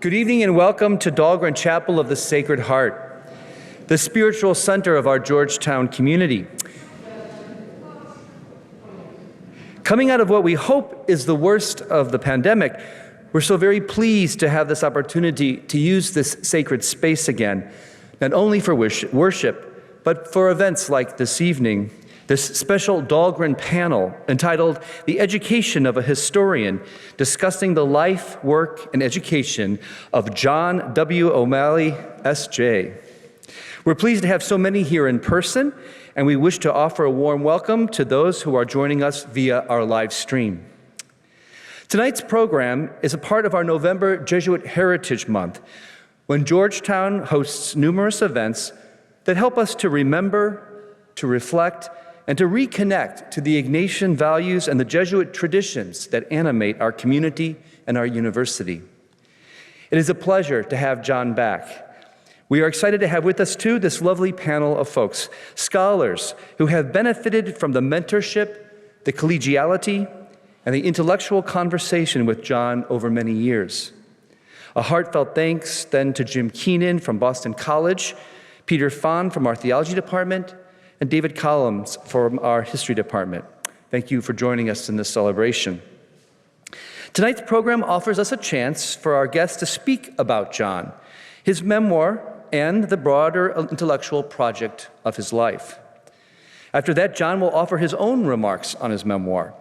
Good evening and welcome to Dahlgren Chapel of the Sacred Heart, the spiritual center of our Georgetown community. Coming out of what we hope is the worst of the pandemic, we're so very pleased to have this opportunity to use this sacred space again, not only for worship, but for events like this evening, this special Dahlgren panel entitled The Education of a Historian, discussing the life, work, and education of John W. O'Malley, S.J. We're pleased to have so many here in person, and we wish to offer a warm welcome to those who are joining us via our live stream. Tonight's program is a part of our November Jesuit Heritage Month, when Georgetown hosts numerous events that help us to remember, to reflect, and to reconnect to the Ignatian values and the Jesuit traditions that animate our community and our university. It is a pleasure to have John back. We are excited to have with us, too, this lovely panel of folks, scholars who have benefited from the mentorship, the collegiality, and the intellectual conversation with John over many years. A heartfelt thanks then to Jim Keenan from Boston College, Peter Phan from our theology department, and David Collins from our history department. Thank you for joining us in this celebration. Tonight's program offers us a chance for our guests to speak about John, his memoir, and the broader intellectual project of his life. After that, John will offer his own remarks on his memoir.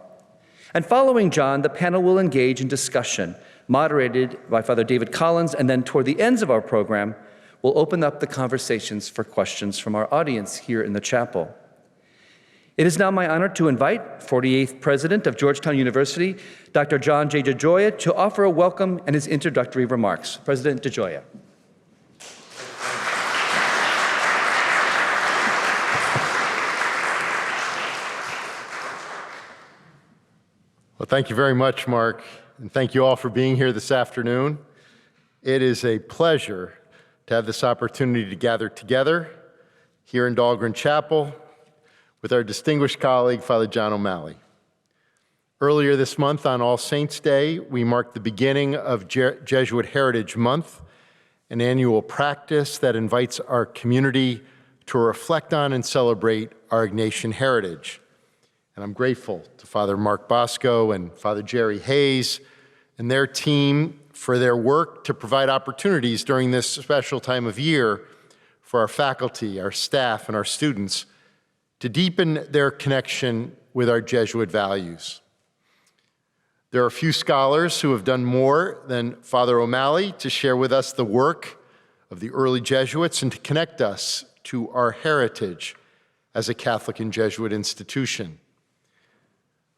And following John, the panel will engage in discussion, moderated by Father David Collins, and then toward the ends of our program, we'll open up the conversations for questions from our audience here in the chapel. It is now my honor to invite 48th President of Georgetown University, Dr. John J. DeGioia, to offer a welcome and his introductory remarks. President DeGioia. Well, thank you very much, Mark, and thank you all for being here this afternoon. It is a pleasure to have this opportunity to gather together here in Dahlgren Chapel with our distinguished colleague, Father John O'Malley. Earlier this month, on All Saints' Day, we marked the beginning of Jesuit Heritage Month, an annual practice that invites our community to reflect on and celebrate our Ignatian heritage. And I'm grateful to Father Mark Bosco and Father Jerry Hayes and their team for their work to provide opportunities during this special time of year for our faculty, our staff, and our students to deepen their connection with our Jesuit values. There are a few scholars who have done more than Father O'Malley to share with us the work of the early Jesuits and to connect us to our heritage as a Catholic and Jesuit institution.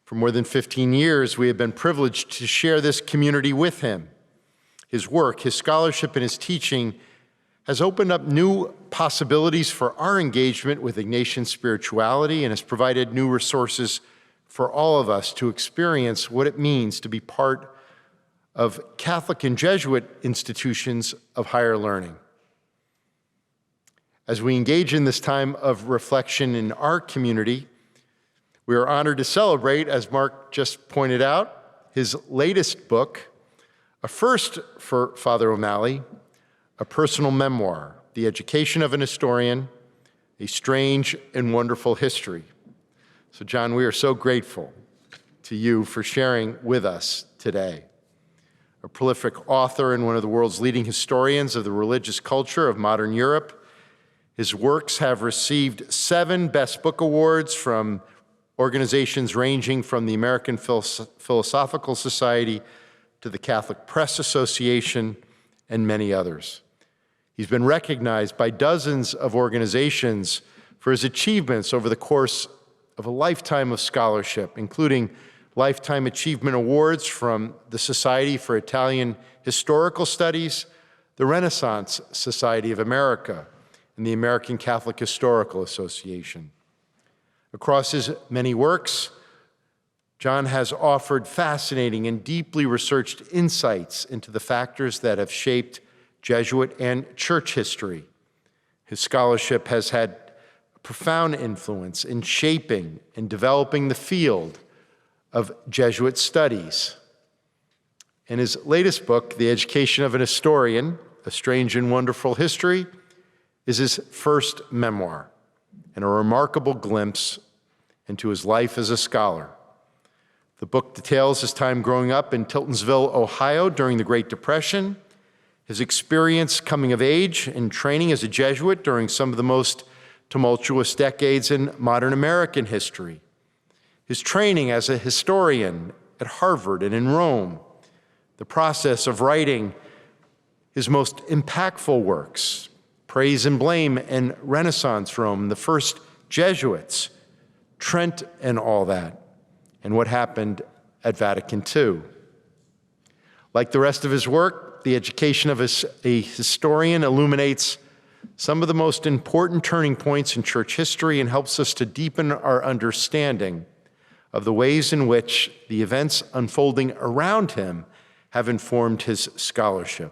For more than 15 years, we have been privileged to share this community with him. His work, his scholarship, and his teaching has opened up new possibilities for our engagement with Ignatian spirituality and has provided new resources for all of us to experience what it means to be part of Catholic and Jesuit institutions of higher learning. As we engage in this time of reflection in our community, we are honored to celebrate, as Mark just pointed out, his latest book, a first for Father O'Malley, a personal memoir, The Education of an Historian, A Strange and Wonderful History. So, John, we are so grateful to you for sharing with us today. A prolific author and one of the world's leading historians of the religious culture of modern Europe, his works have received 7 Best Book Awards from organizations ranging from the American Philosophical Society to the Catholic Press Association, and many others. He's been recognized by dozens of organizations for his achievements over the course of a lifetime of scholarship, including Lifetime Achievement Awards from the Society for Italian Historical Studies, the Renaissance Society of America, and the American Catholic Historical Association. Across his many works, John has offered fascinating and deeply researched insights into the factors that have shaped Jesuit and church history. His scholarship has had a profound influence in shaping and developing the field of Jesuit studies. And his latest book, The Education of an Historian, A Strange and Wonderful History, is his first memoir and a remarkable glimpse into his life as a scholar. The book details his time growing up in Tiltonsville, Ohio during the Great Depression, his experience coming of age and training as a Jesuit during some of the most tumultuous decades in modern American history, his training as a historian at Harvard and in Rome, the process of writing his most impactful works, Praise and Blame and Renaissance Rome, the First Jesuits, Trent and All That, and what happened at Vatican II. Like the rest of his work, The Education of a Historian illuminates some of the most important turning points in church history and helps us to deepen our understanding of the ways in which the events unfolding around him have informed his scholarship.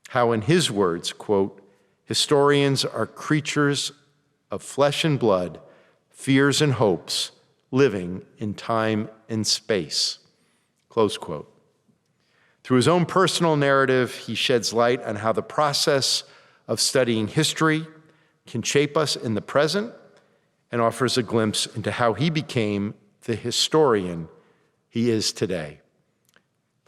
How, in his words, quote, historians are creatures of flesh and blood, fears and hopes, living in time and space, close quote. Through his own personal narrative, he sheds light on how the process of studying history can shape us in the present and offers a glimpse into how he became the historian he is today.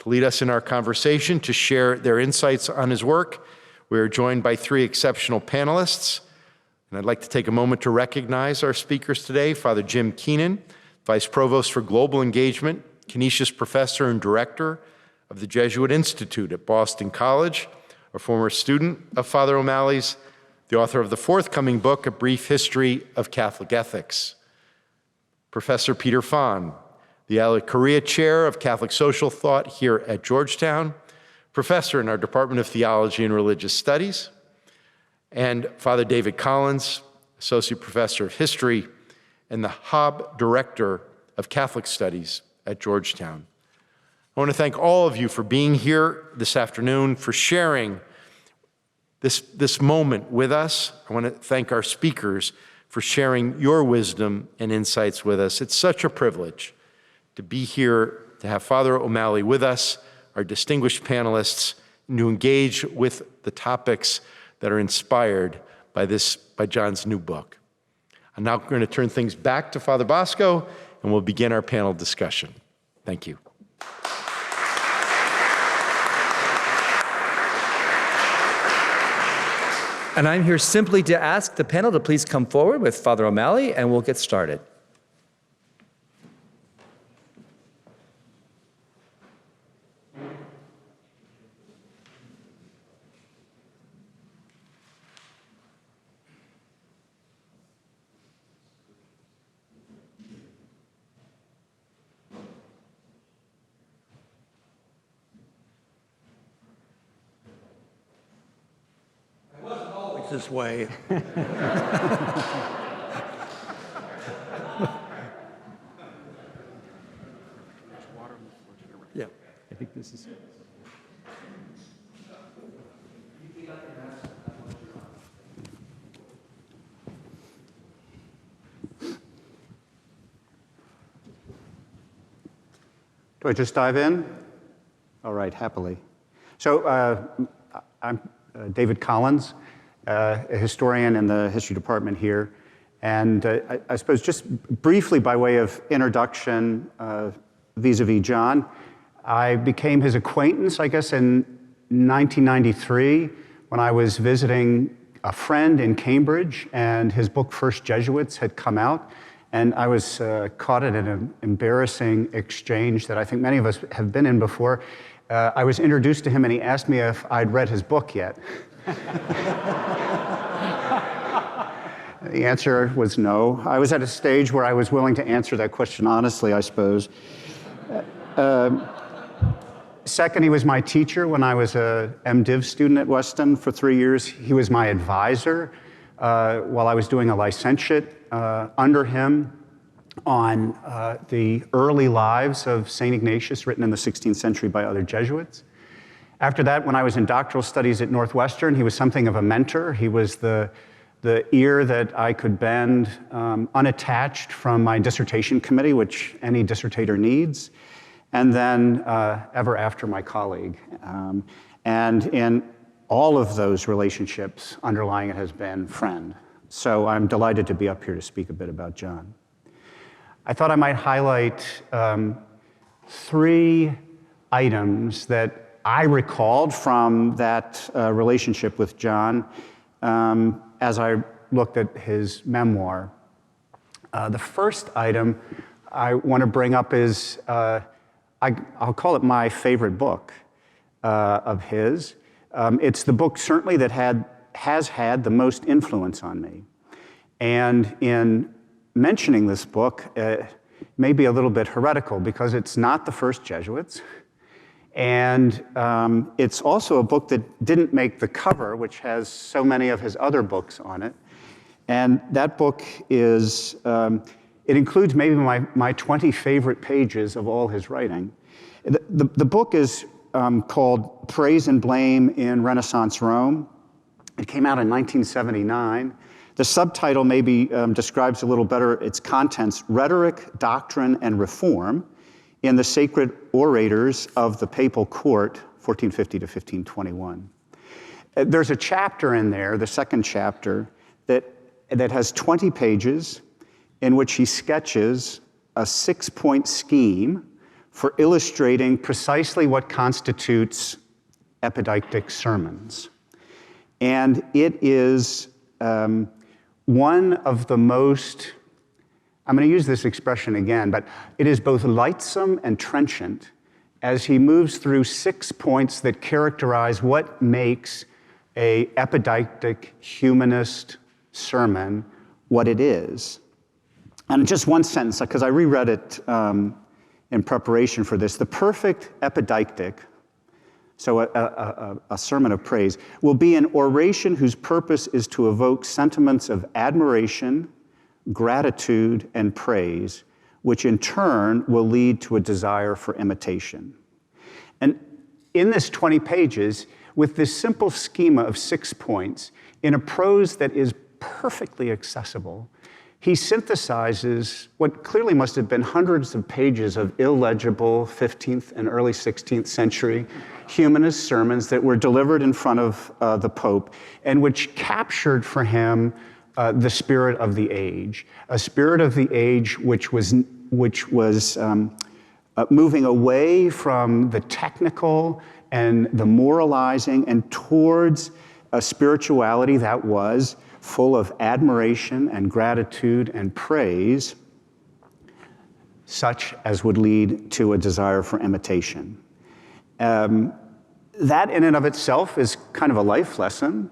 To lead us in our conversation, to share their insights on his work, we are joined by three exceptional panelists. And I'd like to take a moment to recognize our speakers today, Father Jim Keenan, Vice Provost for Global Engagement, Canisius Professor and Director of the Jesuit Institute at Boston College, a former student of Father O'Malley's, the author of the forthcoming book, A Brief History of Catholic Ethics. Professor Peter Phan, the Ellacuria Chair of Catholic Social Thought here at Georgetown, professor in our Department of Theology and Religious Studies, and Father David Collins, Associate Professor of History and the Hobb Director of Catholic Studies at Georgetown. I want to thank all of you for being here this afternoon, for sharing this moment with us. I want to thank our speakers for sharing your wisdom and insights with us. It's such a privilege to be here, to have Father O'Malley with us, our distinguished panelists, and to engage with the topics that are inspired by John's new book. I'm now going to turn things back to Father Bosco, and we'll begin our panel discussion. Thank you. And I'm here simply to ask the panel to please come forward with Father O'Malley, and we'll get started. This way. Yeah, I think this is. Do I just dive in? All right, happily. So I'm David Collins, a historian in the history department here. And I suppose just briefly by way of introduction vis-a-vis John, I became his acquaintance, I guess, in 1993 when I was visiting a friend in Cambridge, and his book, First Jesuits, had come out. And I was caught in an embarrassing exchange that I think many of us have been in before. I was introduced to him, and he asked me if I'd read his book yet. The answer was no. I was at a stage where I was willing to answer that question honestly, I suppose. Second, he was my teacher when I was a MDiv student at Weston for 3 years. He was my advisor while I was doing a licentiate under him on the early lives of St. Ignatius, written in the 16th century by other Jesuits. After that, when I was in doctoral studies at Northwestern, he was something of a mentor. He was the ear that I could bend unattached from my dissertation committee, which any dissertator needs. and then ever after my colleague. And in all of those relationships, underlying it has been friend. So I'm delighted to be up here to speak a bit about John. I thought I might highlight 3 items that I recalled from that relationship with John as I looked at his memoir. The first item I want to bring up is, I'll call it my favorite book of his. It's the book certainly that has had the most influence on me. And in mentioning this book, may be a little bit heretical because it's not the First Jesuits. And it's also a book that didn't make the cover, which has so many of his other books on it. And that book is, it includes maybe my 20 favorite pages of all his writing. The book is called Praise and Blame in Renaissance Rome. It came out in 1979. The subtitle maybe describes a little better its contents: Rhetoric, Doctrine, and Reform in the Sacred Orators of the Papal Court, 1450 to 1521. There's a chapter in there, the second chapter, that has 20 pages in which he sketches a 6-point scheme for illustrating precisely what constitutes epideictic sermons. And it is one of the most, I'm going to use this expression again, but it is both lightsome and trenchant as he moves through 6 points that characterize what makes a epideictic humanist sermon what it is. And just one sentence, because I reread it in preparation for this. The perfect epideictic, so a sermon of praise, will be an oration whose purpose is to evoke sentiments of admiration, gratitude, and praise, which in turn will lead to a desire for imitation. And in this 20 pages, with this simple schema of 6 points, in a prose that is perfectly accessible, he synthesizes what clearly must have been hundreds of pages of illegible 15th and early 16th century humanist sermons that were delivered in front of the Pope, and which captured for him the spirit of the age, a spirit of the age which was moving away from the technical and the moralizing and towards a spirituality that was full of admiration and gratitude and praise, such as would lead to a desire for imitation. That in and of itself is kind of a life lesson.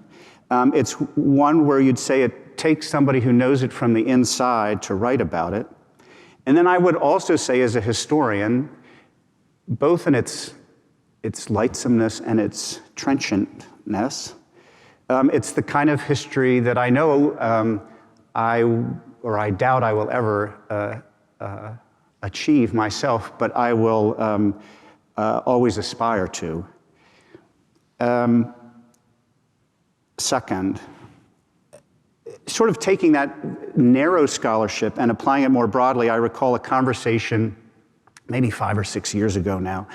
It's one where you'd say it takes somebody who knows it from the inside to write about it. And then I would also say, as a historian, both in its lightsomeness and its trenchantness, it's the kind of history that I know I doubt I will ever achieve myself, but I will always aspire to. Second, sort of taking that narrow scholarship and applying it more broadly, I recall a conversation maybe 5 or 6 years ago now.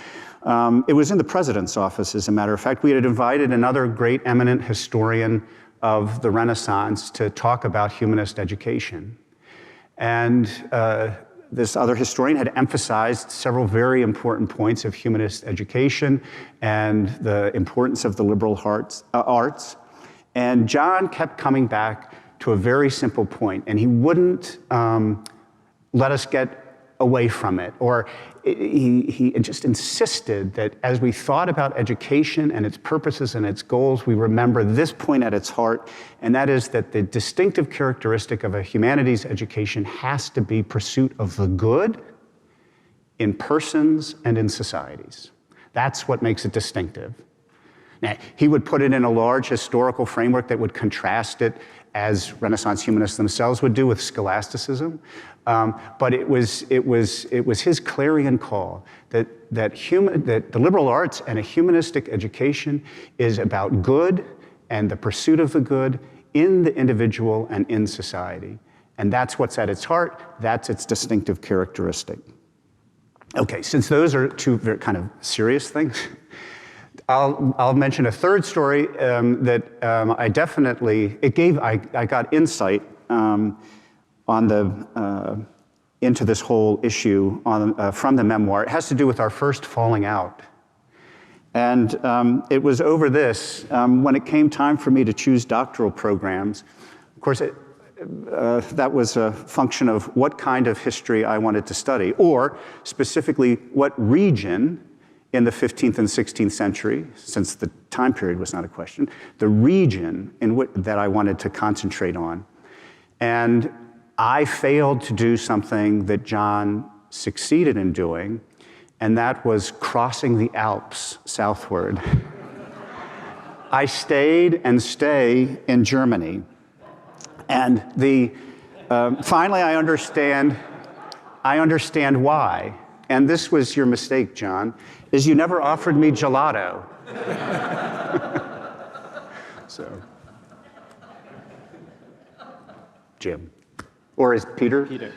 It was in the president's office, as a matter of fact. We had invited another great eminent historian of the Renaissance to talk about humanist education. And this other historian had emphasized several very important points of humanist education and the importance of the liberal arts. And John kept coming back to a very simple point, and he wouldn't let us get away from it, or he just insisted that as we thought about education and its purposes and its goals, we remember this point at its heart, and that is that the distinctive characteristic of a humanities education has to be pursuit of the good in persons and in societies. That's what makes it distinctive. Now, he would put it in a large historical framework that would contrast it, as Renaissance humanists themselves would do, with scholasticism. But it was his clarion call that the liberal arts and a humanistic education is about good and the pursuit of the good in the individual and in society. And that's what's at its heart. That's its distinctive characteristic. Okay, since those are two very kind of serious things, I'll mention a third story that I definitely, I got insight into this whole issue from the memoir. It has to do with our first falling out. And it was over this, when it came time for me to choose doctoral programs. Of course, that was a function of what kind of history I wanted to study, or specifically what region in the 15th and 16th century, since the time period was not a question, the region that I wanted to concentrate on. And I failed to do something that John succeeded in doing, and that was crossing the Alps southward. I stayed and stay in Germany. And finally I understand why. And this was your mistake, John, is you never offered me gelato. So, Jim. Or is Peter? Peter.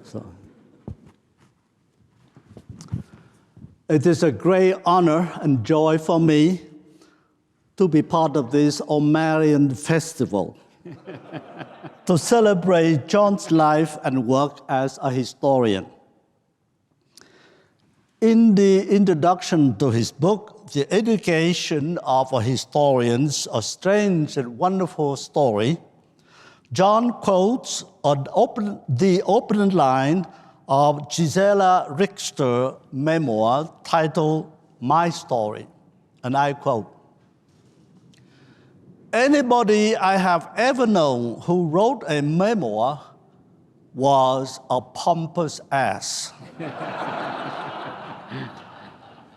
Sorry. It is a great honor and joy for me to be part of this O'Marian festival to celebrate John's life and work as a historian. In the introduction to his book, The Education of a Historian's A Strange and Wonderful Story, John quotes the opening line of Gisela Richter's memoir titled My Story, and I quote, "Anybody I have ever known who wrote a memoir was a pompous ass."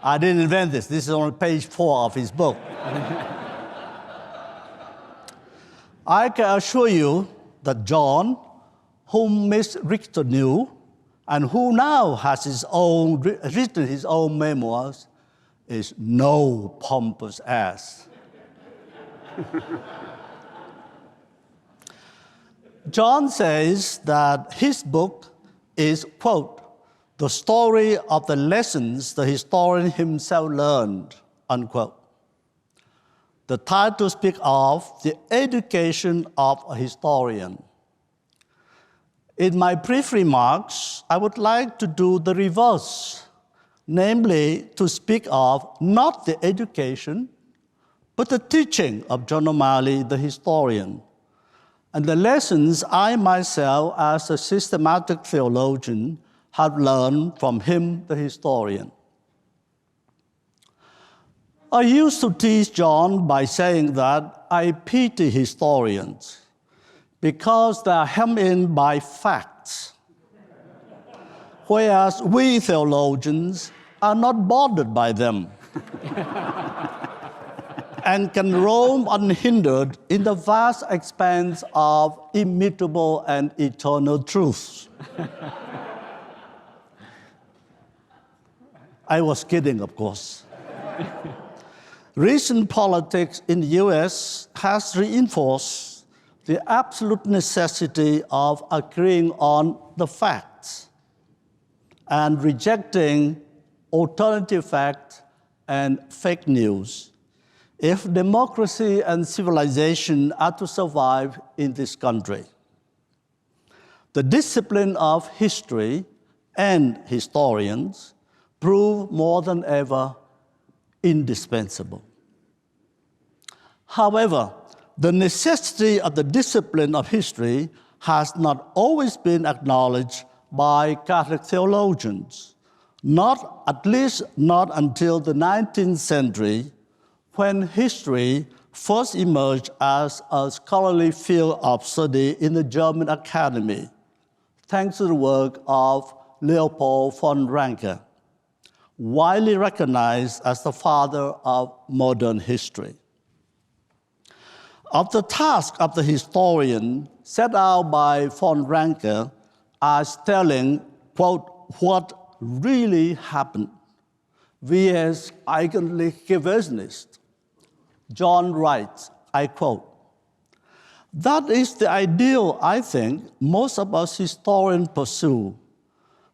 I didn't invent this. This is on page 4 of his book. I can assure you that John, whom Miss Richter knew, and who now has written his own memoirs, is no pompous ass. John says that his book is, quote, "the story of the lessons the historian himself learned," unquote. The title speaks of the education of a historian. In my brief remarks, I would like to do the reverse, namely to speak of not the education, but the teaching of John O'Malley, the historian, and the lessons I myself, as a systematic theologian, have learned from him, the historian. I used to tease John by saying that I pity historians because they are hemmed in by facts, whereas we theologians are not bothered by them and can roam unhindered in the vast expanse of immutable and eternal truths. I was kidding, of course. Recent politics in the US has reinforced the absolute necessity of agreeing on the facts and rejecting alternative facts and fake news if democracy and civilization are to survive in this country. The discipline of history and historians prove more than ever indispensable. However, the necessity of the discipline of history has not always been acknowledged by Catholic theologians, at least not until the 19th century, when history first emerged as a scholarly field of study in the German Academy, thanks to the work of Leopold von Ranke, widely recognized as the father of modern history. Of the task of the historian set out by von Ranke as telling, quote, what really happened, wie eigentlich gewesen ist, John writes, I quote, "That is the ideal, I think, most of us historians pursue,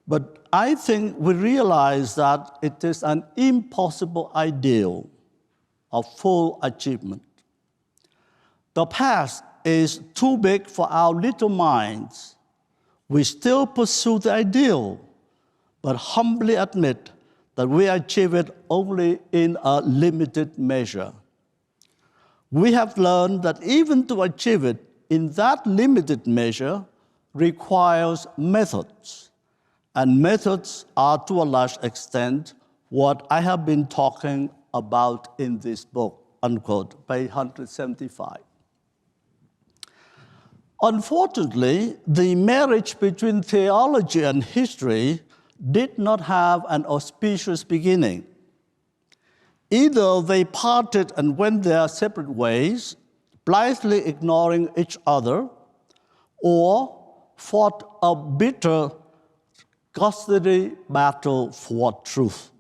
But I think we realize that it is an impossible ideal of full achievement. The past is too big for our little minds. We still pursue the ideal, but humbly admit that we achieve it only in a limited measure. We have learned that even to achieve it in that limited measure requires methods, and methods are to a large extent what I have been talking about in this book, unquote, page 175. Unfortunately, the marriage between theology and history did not have an auspicious beginning. Either they parted and went their separate ways, blithely ignoring each other, or fought a bitter custody battle for truth.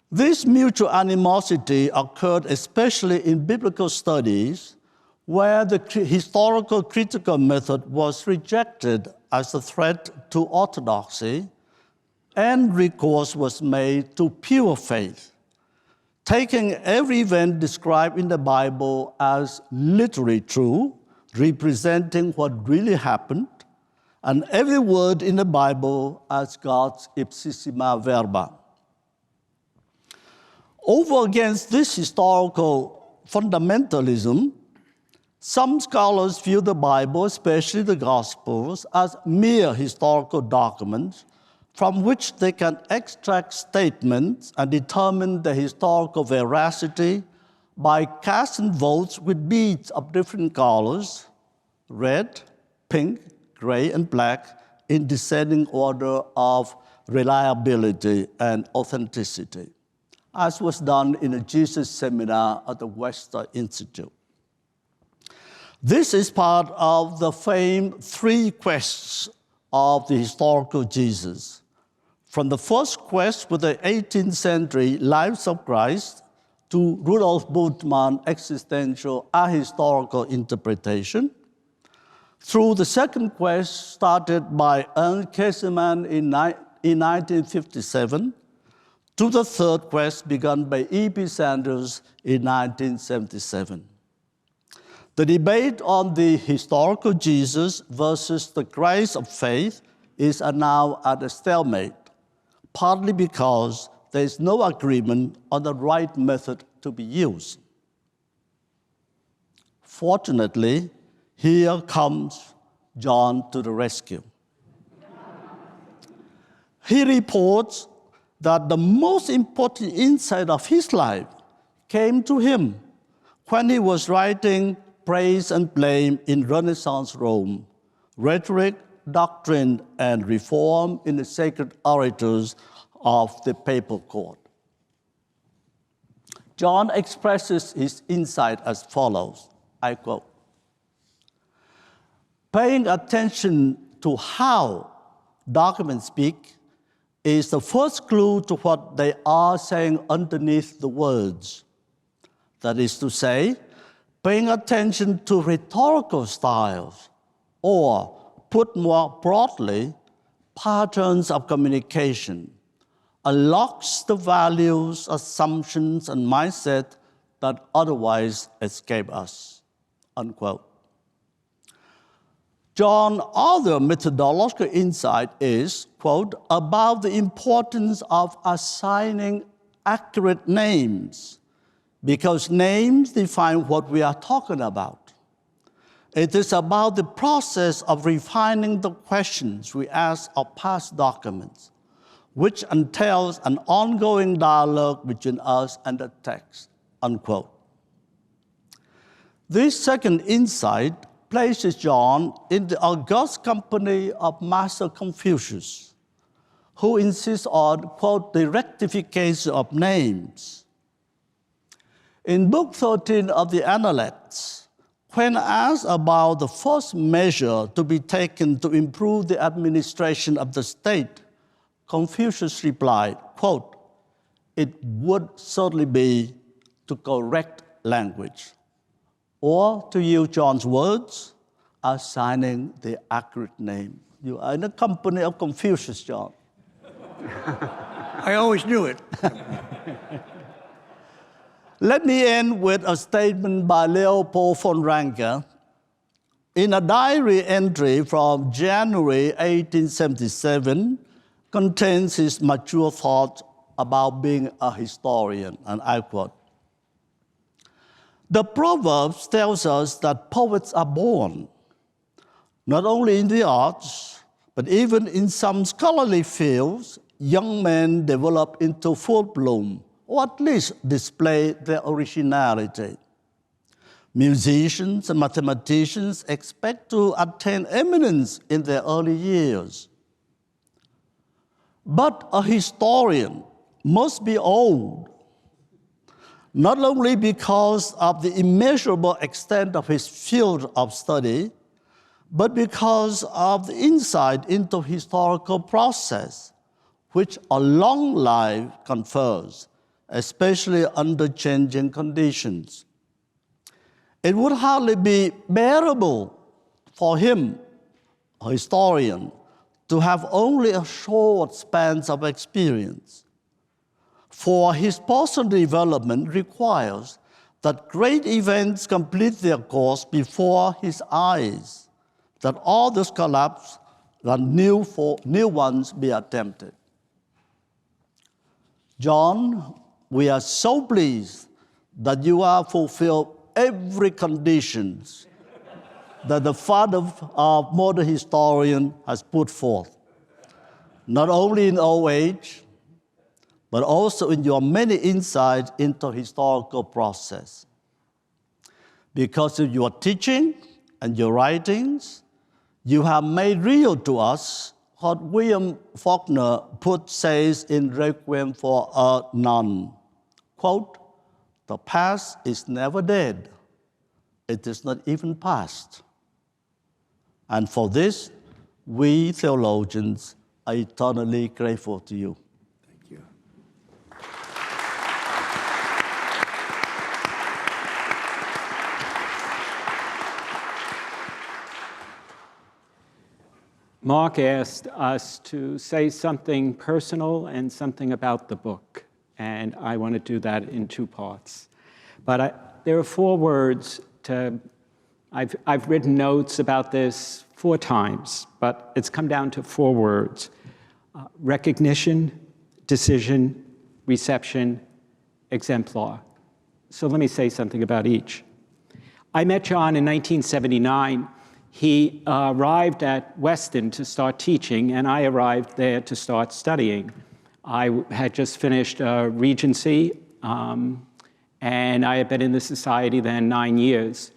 This mutual animosity occurred especially in biblical studies, where the historical critical method was rejected as a threat to orthodoxy, and recourse was made to pure faith, taking every event described in the Bible as literally true, representing what really happened, and every word in the Bible as God's ipsissima verba. Over against this historical fundamentalism, some scholars view the Bible, especially the Gospels, as mere historical documents from which they can extract statements and determine the historical veracity by casting votes with beads of different colors, red, pink, gray, and black, in descending order of reliability and authenticity, as was done in a Jesus seminar at the Webster Institute. This is part of the famed three quests of the historical Jesus. From the first quest with the 18th century Lives of Christ to Rudolf Bultmann's existential ahistorical interpretation, through the second quest started by Ernst Käsemann in 1957, to the third quest begun by E.P. Sanders in 1977. The debate on the historical Jesus versus the Christ of faith is now at a stalemate, partly because there is no agreement on the right method to be used. Fortunately, here comes John to the rescue. He reports that the most important insight of his life came to him when he was writing Praise and Blame in Renaissance Rome, Rhetoric, Doctrine, and Reform in the Sacred Orators of the Papal Court. John expresses his insight as follows, I quote, "Paying attention to how documents speak is the first clue to what they are saying underneath the words. That is to say, paying attention to rhetorical styles, or, put more broadly, patterns of communication, unlocks the values, assumptions, and mindset that otherwise escape us," unquote. John's other methodological insight is, quote, "about the importance of assigning accurate names, because names define what we are talking about. It is about the process of refining the questions we ask of past documents, which entails an ongoing dialogue between us and the text," unquote. This second insight places John in the august company of Master Confucius, who insists on, quote, "the rectification of names." In Book 13 of the Analects, when asked about the first measure to be taken to improve the administration of the state, Confucius replied, quote, "it would certainly be to correct language," or to use John's words, assigning the accurate name, You are in the company of Confucius, John. I always knew it. Let me end with a statement by Leopold von Ranke. In a diary entry from January 1877, contains his mature thoughts about being a historian, and I quote, "The Proverbs tells us that poets are born, not only in the arts, but even in some scholarly fields, young men develop into full bloom, or at least display their originality. Musicians and mathematicians expect to attain eminence in their early years. But a historian must be old, not only because of the immeasurable extent of his field of study, but because of the insight into historical process, which a long life confers, especially under changing conditions. It would hardly be bearable for him, a historian, to have only a short span of experience. For his personal development requires that great events complete their course before his eyes, that others collapse, and new ones be attempted." John, we are so pleased that you have fulfilled every condition that the father of modern historian has put forth, not only in old age, but also in your many insights into historical process. Because of your teaching and your writings, you have made real to us what William Faulkner says in Requiem for a Nun, quote, "The past is never dead. It is not even past." And for this, we theologians are eternally grateful to you. Thank you. Mark asked us to say something personal and something about the book, and I want to do that in two parts. But there are 4 words to, I've written notes about this 4 times, but it's come down to 4 words: recognition, decision, reception, exemplar. So let me say something about each. I met John in 1979. He arrived at Weston to start teaching, and I arrived there to start studying. I had just finished Regency, and I had been in the society then 9 years.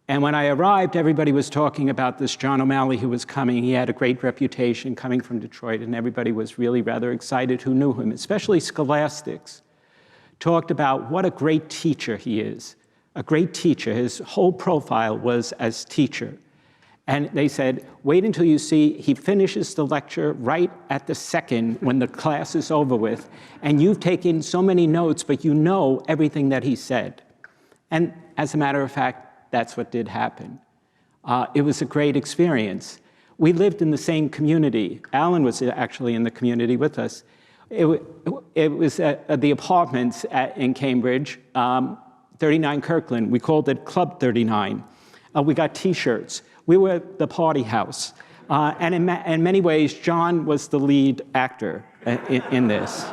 And when I arrived, everybody was talking about this John O'Malley who was coming. He had a great reputation coming from Detroit, and everybody was really rather excited who knew him, especially scholastics. Talked about what a great teacher he is. A great teacher. His whole profile was as teacher. And they said, wait until you see he finishes the lecture right at the second when the class is over with, and you've taken so many notes, but you know everything that he said. And as a matter of fact, that's what did happen. It was a great experience. We lived in the same community. Alan was actually in the community with us. It was at the apartments in Cambridge, 39 Kirkland. We called it Club 39. We got T-shirts. We were the party house. And in many ways, John was the lead actor in this.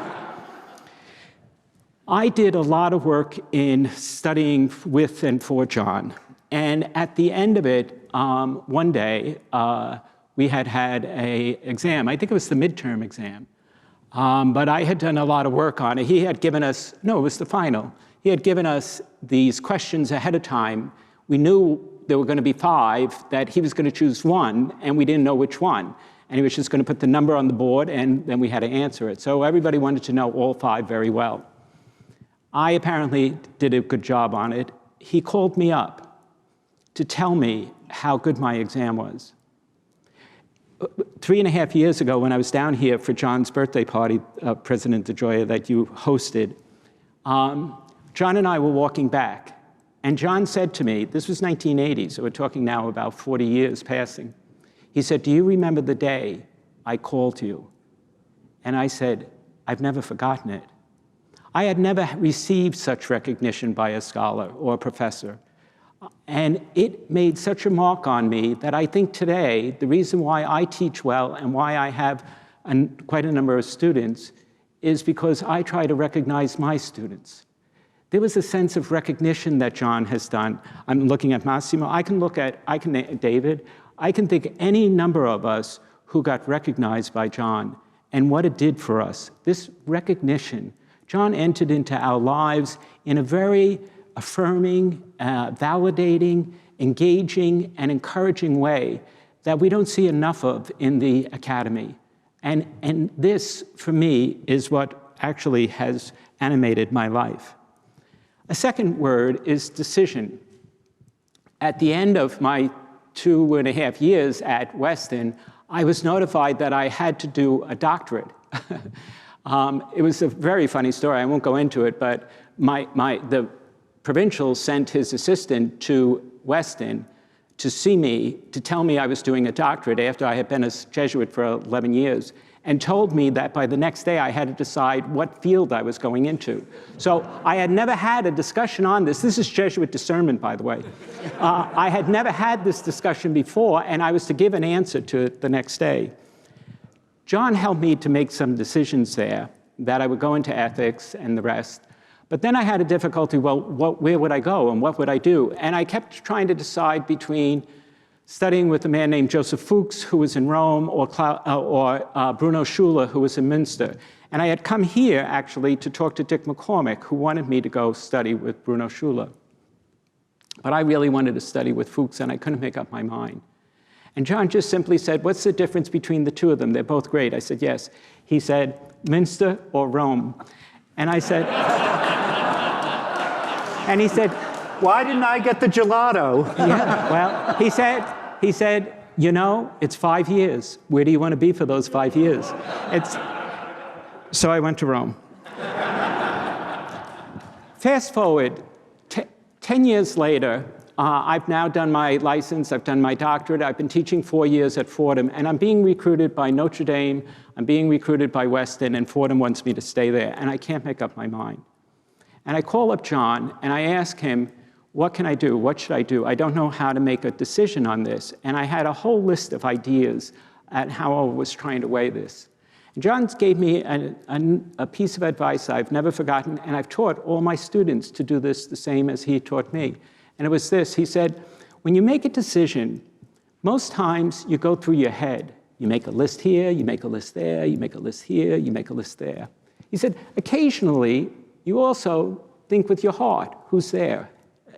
I did a lot of work in studying with and for John. And at the end of it, one day, we had an exam. I think it was the midterm exam. But I had done a lot of work on it. He had given us, no, it was the final. He had given us these questions ahead of time. We knew there were going to be 5, that he was going to choose 1, and we didn't know which one. And he was just going to put the number on the board, and then we had to answer it. So everybody wanted to know all 5 very well. I apparently did a good job on it. He called me up to tell me how good my exam was. 3.5 years ago, when I was down here for John's birthday party, President DeGioia, that you hosted, John and I were walking back. And John said to me, this was 1980, so we're talking now about 40 years passing. He said, "Do you remember the day I called you?" And I said, "I've never forgotten it." I had never received such recognition by a scholar or a professor. And it made such a mark on me that I think today, the reason why I teach well and why I have quite a number of students is because I try to recognize my students. There was a sense of recognition that John has done. I'm looking at Massimo. David. I can think any number of us who got recognized by John and what it did for us. This recognition. John entered into our lives in a very affirming, validating, engaging, and encouraging way that we don't see enough of in the academy. And this, for me, is what actually has animated my life. A second word is decision. At the end of my 2.5 years at Weston, I was notified that I had to do a doctorate. It was a very funny story. I won't go into it, but the provincial sent his assistant to Weston to see me, to tell me I was doing a doctorate after I had been a Jesuit for 11 years, and told me that by the next day I had to decide what field I was going into. So I had never had a discussion on this. This is Jesuit discernment, by the way. I had never had this discussion before, and I was to give an answer to it the next day. John helped me to make some decisions there, that I would go into ethics and the rest. But then I had a difficulty, well, where would I go and what would I do? And I kept trying to decide between studying with a man named Joseph Fuchs, who was in Rome, or Bruno Schuller, who was in Münster. And I had come here, actually, to talk to Dick McCormick, who wanted me to go study with Bruno Schuller. But I really wanted to study with Fuchs, and I couldn't make up my mind. And John just simply said, "What's the difference between the two of them? They're both great." I said, "Yes." He said, "Münster or Rome?" And I said, and he said, Why didn't I get the gelato? yeah, well, he said, "You know, it's 5 years. Where do you want to be for those 5 years?" So I went to Rome. Fast forward, 10 years later, I've now done my license, I've done my doctorate, I've been teaching 4 years at Fordham, and I'm being recruited by Notre Dame, I'm being recruited by Weston, and Fordham wants me to stay there, and I can't make up my mind. And I call up John, and I ask him, what can I do? What should I do? I don't know how to make a decision on this. And I had a whole list of ideas at how I was trying to weigh this. And John gave me a piece of advice I've never forgotten, and I've taught all my students to do this the same as he taught me. And it was this. He said, when you make a decision, most times you go through your head. You make a list here, you make a list there, you make a list here, you make a list there. He said, occasionally, you also think with your heart. Who's there?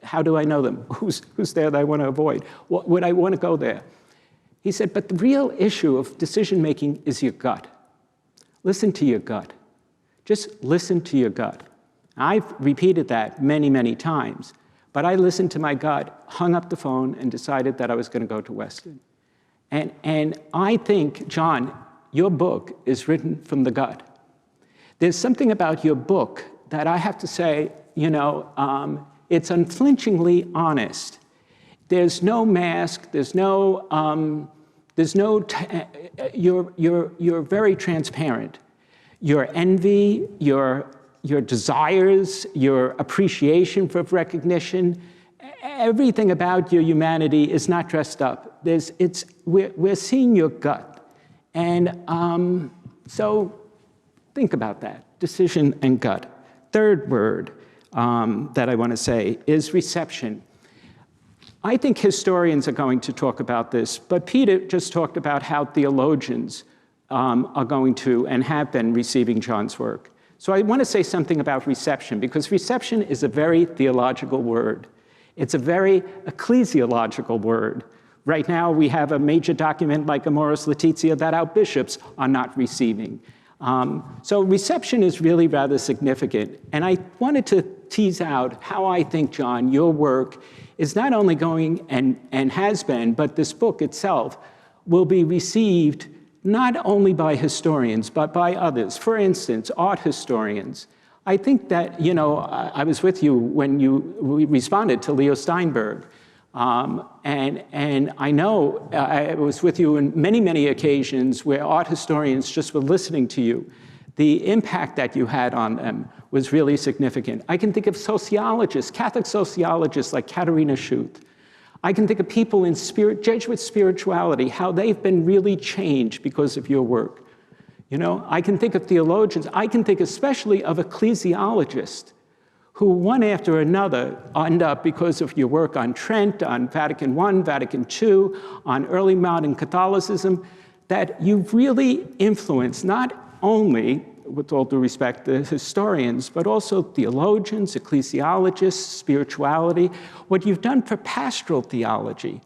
How do I know them? Who's there that I want to avoid? Would I want to go there? He said, but the real issue of decision-making is your gut. Listen to your gut. Just listen to your gut. I've repeated that many, many times. But I listened to my gut, hung up the phone, and decided that I was going to go to Weston. And I think, John, your book is written from the gut. There's something about your book that I have to say, it's unflinchingly honest. There's no mask. You're very transparent. Your envy, your desires, your appreciation for recognition, everything about your humanity is not dressed up. We're seeing your gut. And so think about that, decision and gut. Third word that I want to say is reception. I think historians are going to talk about this, but Peter just talked about how theologians are going to and have been receiving John's work. So I want to say something about reception, because reception is a very theological word. It's a very ecclesiological word. Right now, we have a major document like Amoris Laetitia that our bishops are not receiving. So reception is really rather significant. And I wanted to tease out how I think, John, your work is not only going and has been, but this book itself will be received not only by historians, but by others. For instance, art historians. I think that, I was with you when you responded to Leo Steinberg. And I know I was with you on many, many occasions where art historians just were listening to you. The impact that you had on them was really significant. I can think of sociologists, Catholic sociologists like Katerina Schuth. I can think of people in Jesuit spirituality, how they've been really changed because of your work. You know, I can think of theologians. I can think especially of ecclesiologists who one after another end up, because of your work on Trent, on Vatican I, Vatican II, on early modern Catholicism, that you've really influenced not only, with all due respect, the historians, but also theologians, ecclesiologists, spirituality, what you've done for pastoral theology.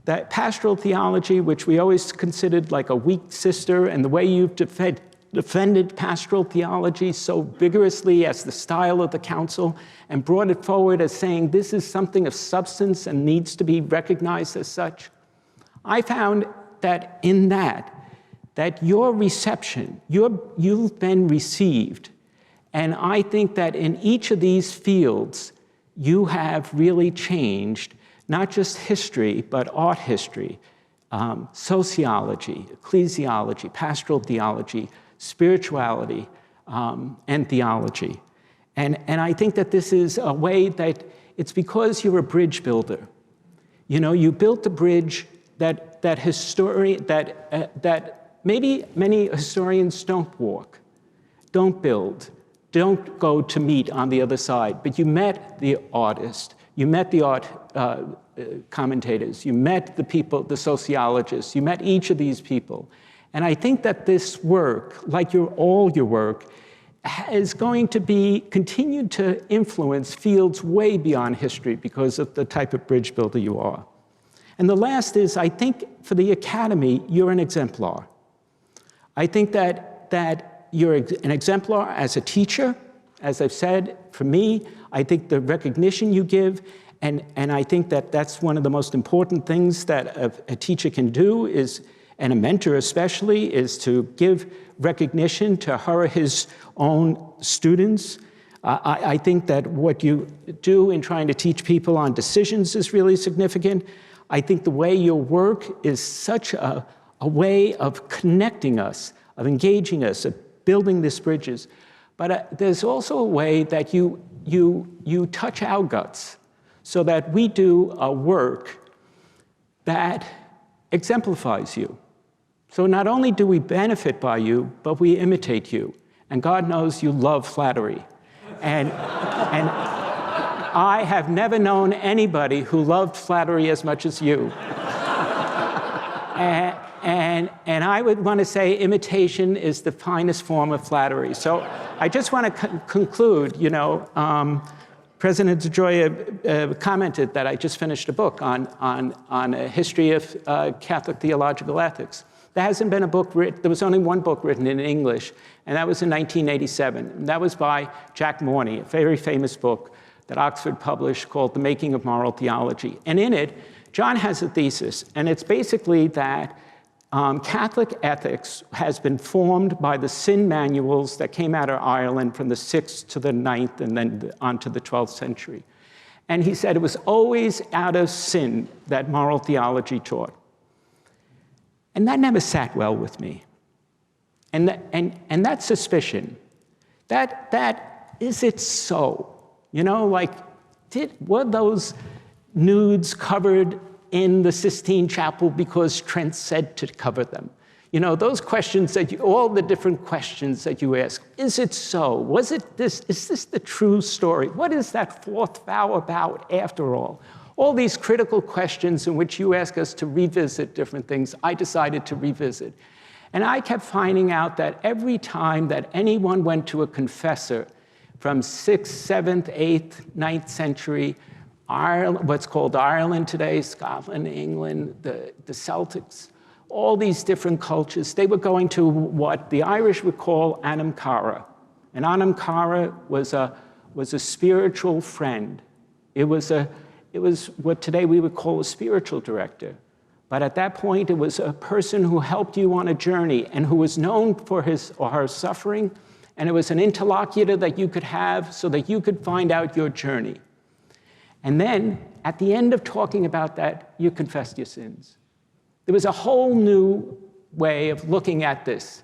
That pastoral theology, which we always considered like a weak sister, and the way you've defended pastoral theology so vigorously as the style of the council and brought it forward as saying this is something of substance and needs to be recognized as such. I found that in that your reception, you've been received. And I think that in each of these fields, you have really changed not just history, but art history, sociology, ecclesiology, pastoral theology, spirituality, and theology. And I think that this is a way that it's because you're a bridge builder. You know, you built a bridge that maybe many historians don't walk, don't build, don't go to meet on the other side, but you met the artist, you met the art commentators, you met the people, the sociologists, you met each of these people. And I think that this work, like all your work, is going to be continued to influence fields way beyond history because of the type of bridge builder you are. And the last is, I think for the Academy, you're an exemplar. I think that you're an exemplar as a teacher, as I've said, for me. I think the recognition you give, and I think that that's one of the most important things that a teacher can do is, and a mentor especially, is to give recognition to her or his own students. I think that what you do in trying to teach people on decisions is really significant. I think the way your work is such a way of connecting us, of engaging us, of building these bridges. But there's also a way that you touch our guts so that we do a work that exemplifies you. So not only do we benefit by you, but we imitate you. And God knows you love flattery. And I have never known anybody who loved flattery as much as you. And I would want to say imitation is the finest form of flattery. So I just want to conclude, you know, President DeGioia commented that I just finished a book on a history of Catholic theological ethics. There hasn't been a book written, there was only one book written in English, and that was in 1987. And that was by Jack Morney, a very famous book that Oxford published called The Making of Moral Theology. And in it, John has a thesis, and it's basically that Catholic ethics has been formed by the sin manuals that came out of Ireland from the 6th to the 9th and then on to the 12th century. And he said it was always out of sin that moral theology taught. And that never sat well with me. And that suspicion, that is it so? You know, like, were those nudes covered in the Sistine Chapel because Trent said to cover them? You know, those questions all the different questions that you ask, is it so? Was it this? Is this the true story? What is that fourth vow about after all? All these critical questions in which you ask us to revisit different things, I decided to revisit. And I kept finding out that every time that anyone went to a confessor from 6th, 7th, 8th, 9th century, Ireland, what's called Ireland today, Scotland, England, the Celtics, all these different cultures, they were going to what the Irish would call anam cara. And anam cara was a spiritual friend. It was what today we would call a spiritual director. But at that point, it was a person who helped you on a journey and who was known for his or her suffering. And it was an interlocutor that you could have so that you could find out your journey. And then, at the end of talking about that, you confessed your sins. There was a whole new way of looking at this,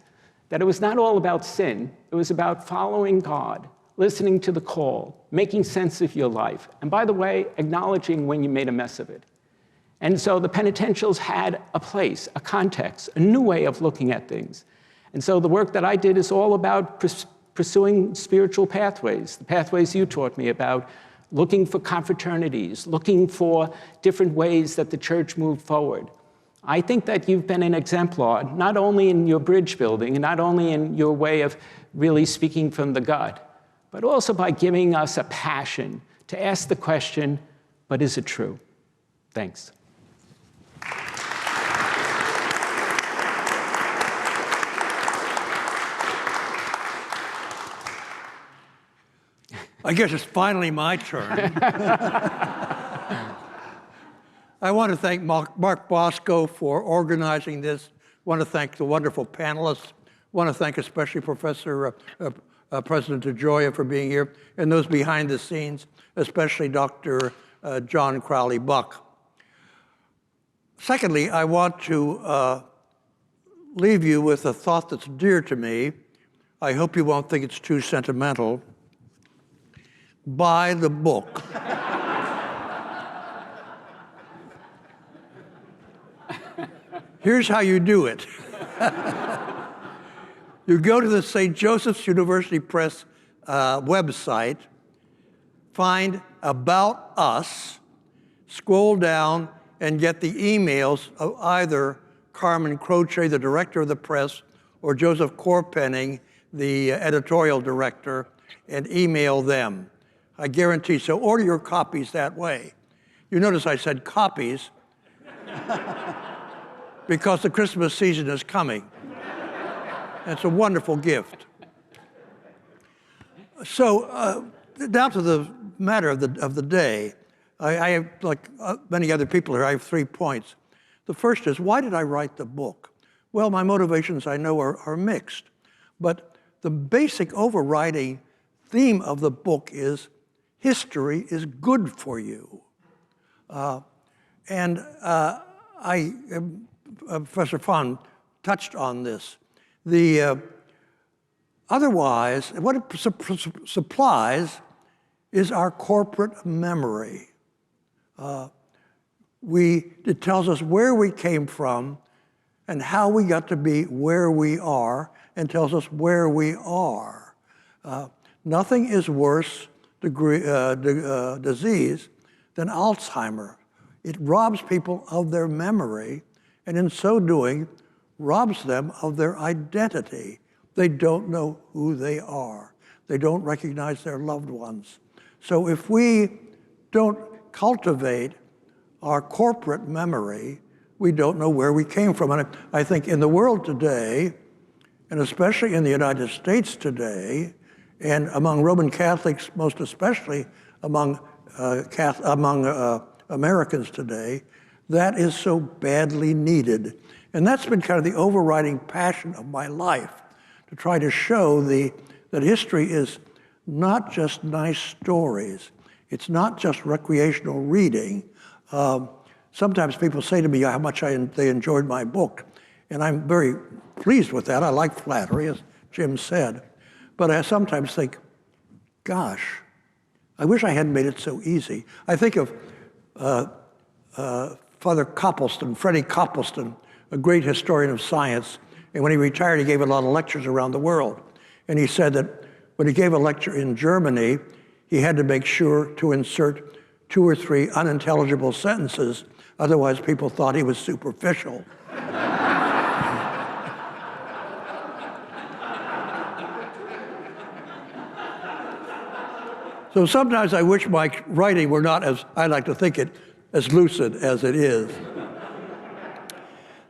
that it was not all about sin. It was about following God, listening to the call, making sense of your life, and by the way, acknowledging when you made a mess of it. And so the penitentials had a place, a context, a new way of looking at things. And so the work that I did is all about pursuing spiritual pathways, the pathways you taught me about, looking for confraternities, looking for different ways that the church moved forward. I think that you've been an exemplar, not only in your bridge building, and not only in your way of really speaking from the gut, but also by giving us a passion to ask the question, but is it true? Thanks. I guess it's finally my turn. I want to thank Mark Bosco for organizing this. I want to thank the wonderful panelists. I want to thank especially Professor President DeGioia for being here, and those behind the scenes, especially Dr. John Crowley Buck. Secondly, I want to leave you with a thought that's dear to me. I hope you won't think it's too sentimental. Buy the book. Here's how you do it. You go to the St. Joseph's University Press website, find About Us, scroll down, and get the emails of either Carmen Croce, the director of the press, or Joseph Corpenning, the editorial director, and email them. I guarantee, so order your copies that way. You notice I said copies because the Christmas season is coming. It's a wonderful gift. So down to the matter of the day, I have, like many other people here, I have 3 points. The first is, why did I write the book? Well, my motivations, I know, are mixed. But the basic overriding theme of the book is history is good for you. Professor Phan touched on this. Otherwise, what it supplies is our corporate memory. It tells us where we came from and how we got to be where we are, and tells us where we are. Nothing is worse disease than Alzheimer. It robs people of their memory, and in so doing, robs them of their identity. They don't know who they are. They don't recognize their loved ones. So if we don't cultivate our corporate memory, we don't know where we came from. And I think in the world today, and especially in the United States today, and among Roman Catholics, most especially among Americans today, that is so badly needed. And that's been kind of the overriding passion of my life, to try to show that history is not just nice stories. It's not just recreational reading. Sometimes people say to me how much they enjoyed my book, and I'm very pleased with that. I like flattery, as Jim said. But I sometimes think, gosh, I wish I hadn't made it so easy. I think of Father Copleston, Freddie Copleston, a great historian of science. And when he retired, he gave a lot of lectures around the world. And he said that when he gave a lecture in Germany, he had to make sure to insert 2 or 3 unintelligible sentences, otherwise people thought he was superficial. So sometimes I wish my writing were not, as I like to think it, as lucid as it is.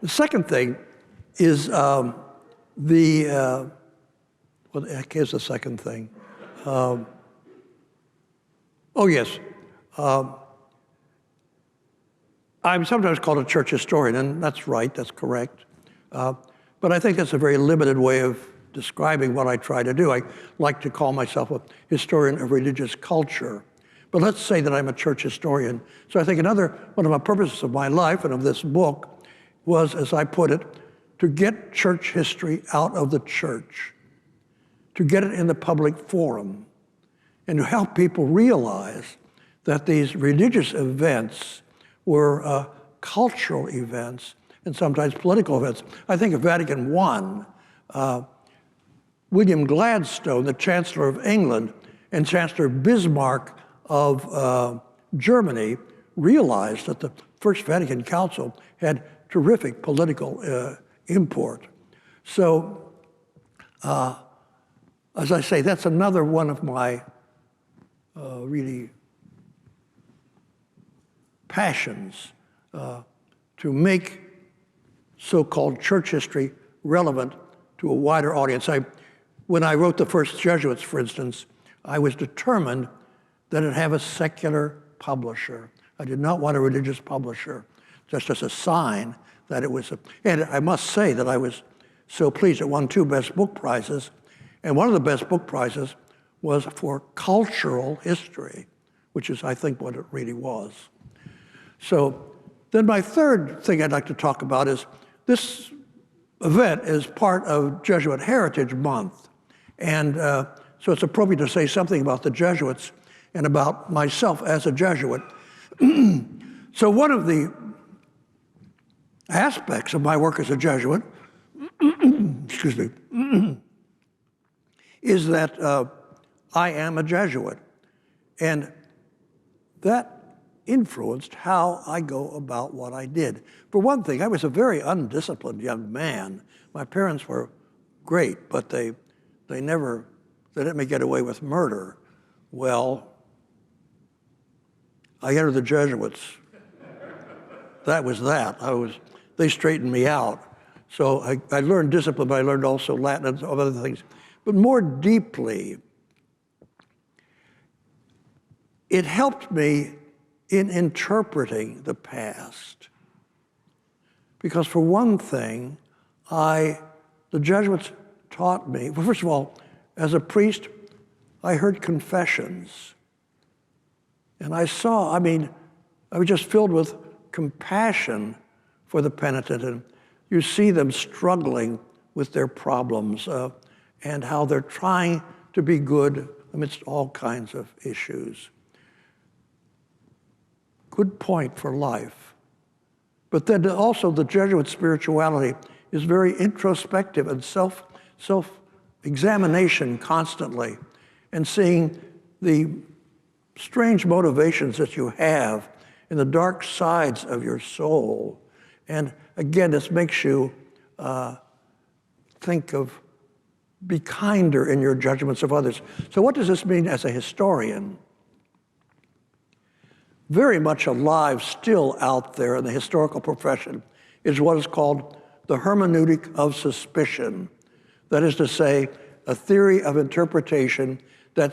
The second thing is well, here's the second thing. Oh, yes. I'm sometimes called a church historian, and that's right, that's correct. But I think that's a very limited way of describing what I try to do. I like to call myself a historian of religious culture. But let's say that I'm a church historian. So I think another one of my purposes of my life and of this book was, as I put it, to get church history out of the church, to get it in the public forum, and to help people realize that these religious events were cultural events and sometimes political events. I think of Vatican I, William Gladstone, the Chancellor of England, and Chancellor Bismarck of Germany realized that the First Vatican Council had terrific political import. So, as I say, that's another one of my really passions, to make so-called church history relevant to a wider audience. When I wrote the First Jesuits, for instance, I was determined that it have a secular publisher. I did not want a religious publisher, just as a sign that it was and I must say that I was so pleased. It won 2 Best Book Prizes, and one of the Best Book Prizes was for cultural history, which is, I think, what it really was. So then my third thing I'd like to talk about is this event is part of Jesuit Heritage Month. And so it's appropriate to say something about the Jesuits and about myself as a Jesuit. So one of the aspects of my work as a Jesuit, excuse me, is that I am a Jesuit. And that influenced how I go about what I did. For one thing, I was a very undisciplined young man. My parents were great, but they let me get away with murder. Well, I entered the Jesuits. That was that. They straightened me out. So I learned discipline, but I learned also Latin and other things. But more deeply, it helped me in interpreting the past. Because for one thing, the Jesuits taught me, well, first of all, as a priest, I heard confessions. And I was just filled with compassion for the penitent. And you see them struggling with their problems and how they're trying to be good amidst all kinds of issues. Good point for life. But then also the Jesuit spirituality is very introspective and self-examination constantly, and seeing the strange motivations that you have in the dark sides of your soul. And again, this makes you be kinder in your judgments of others. So what does this mean as a historian? Very much alive still out there in the historical profession is what is called the hermeneutic of suspicion. That is to say, a theory of interpretation that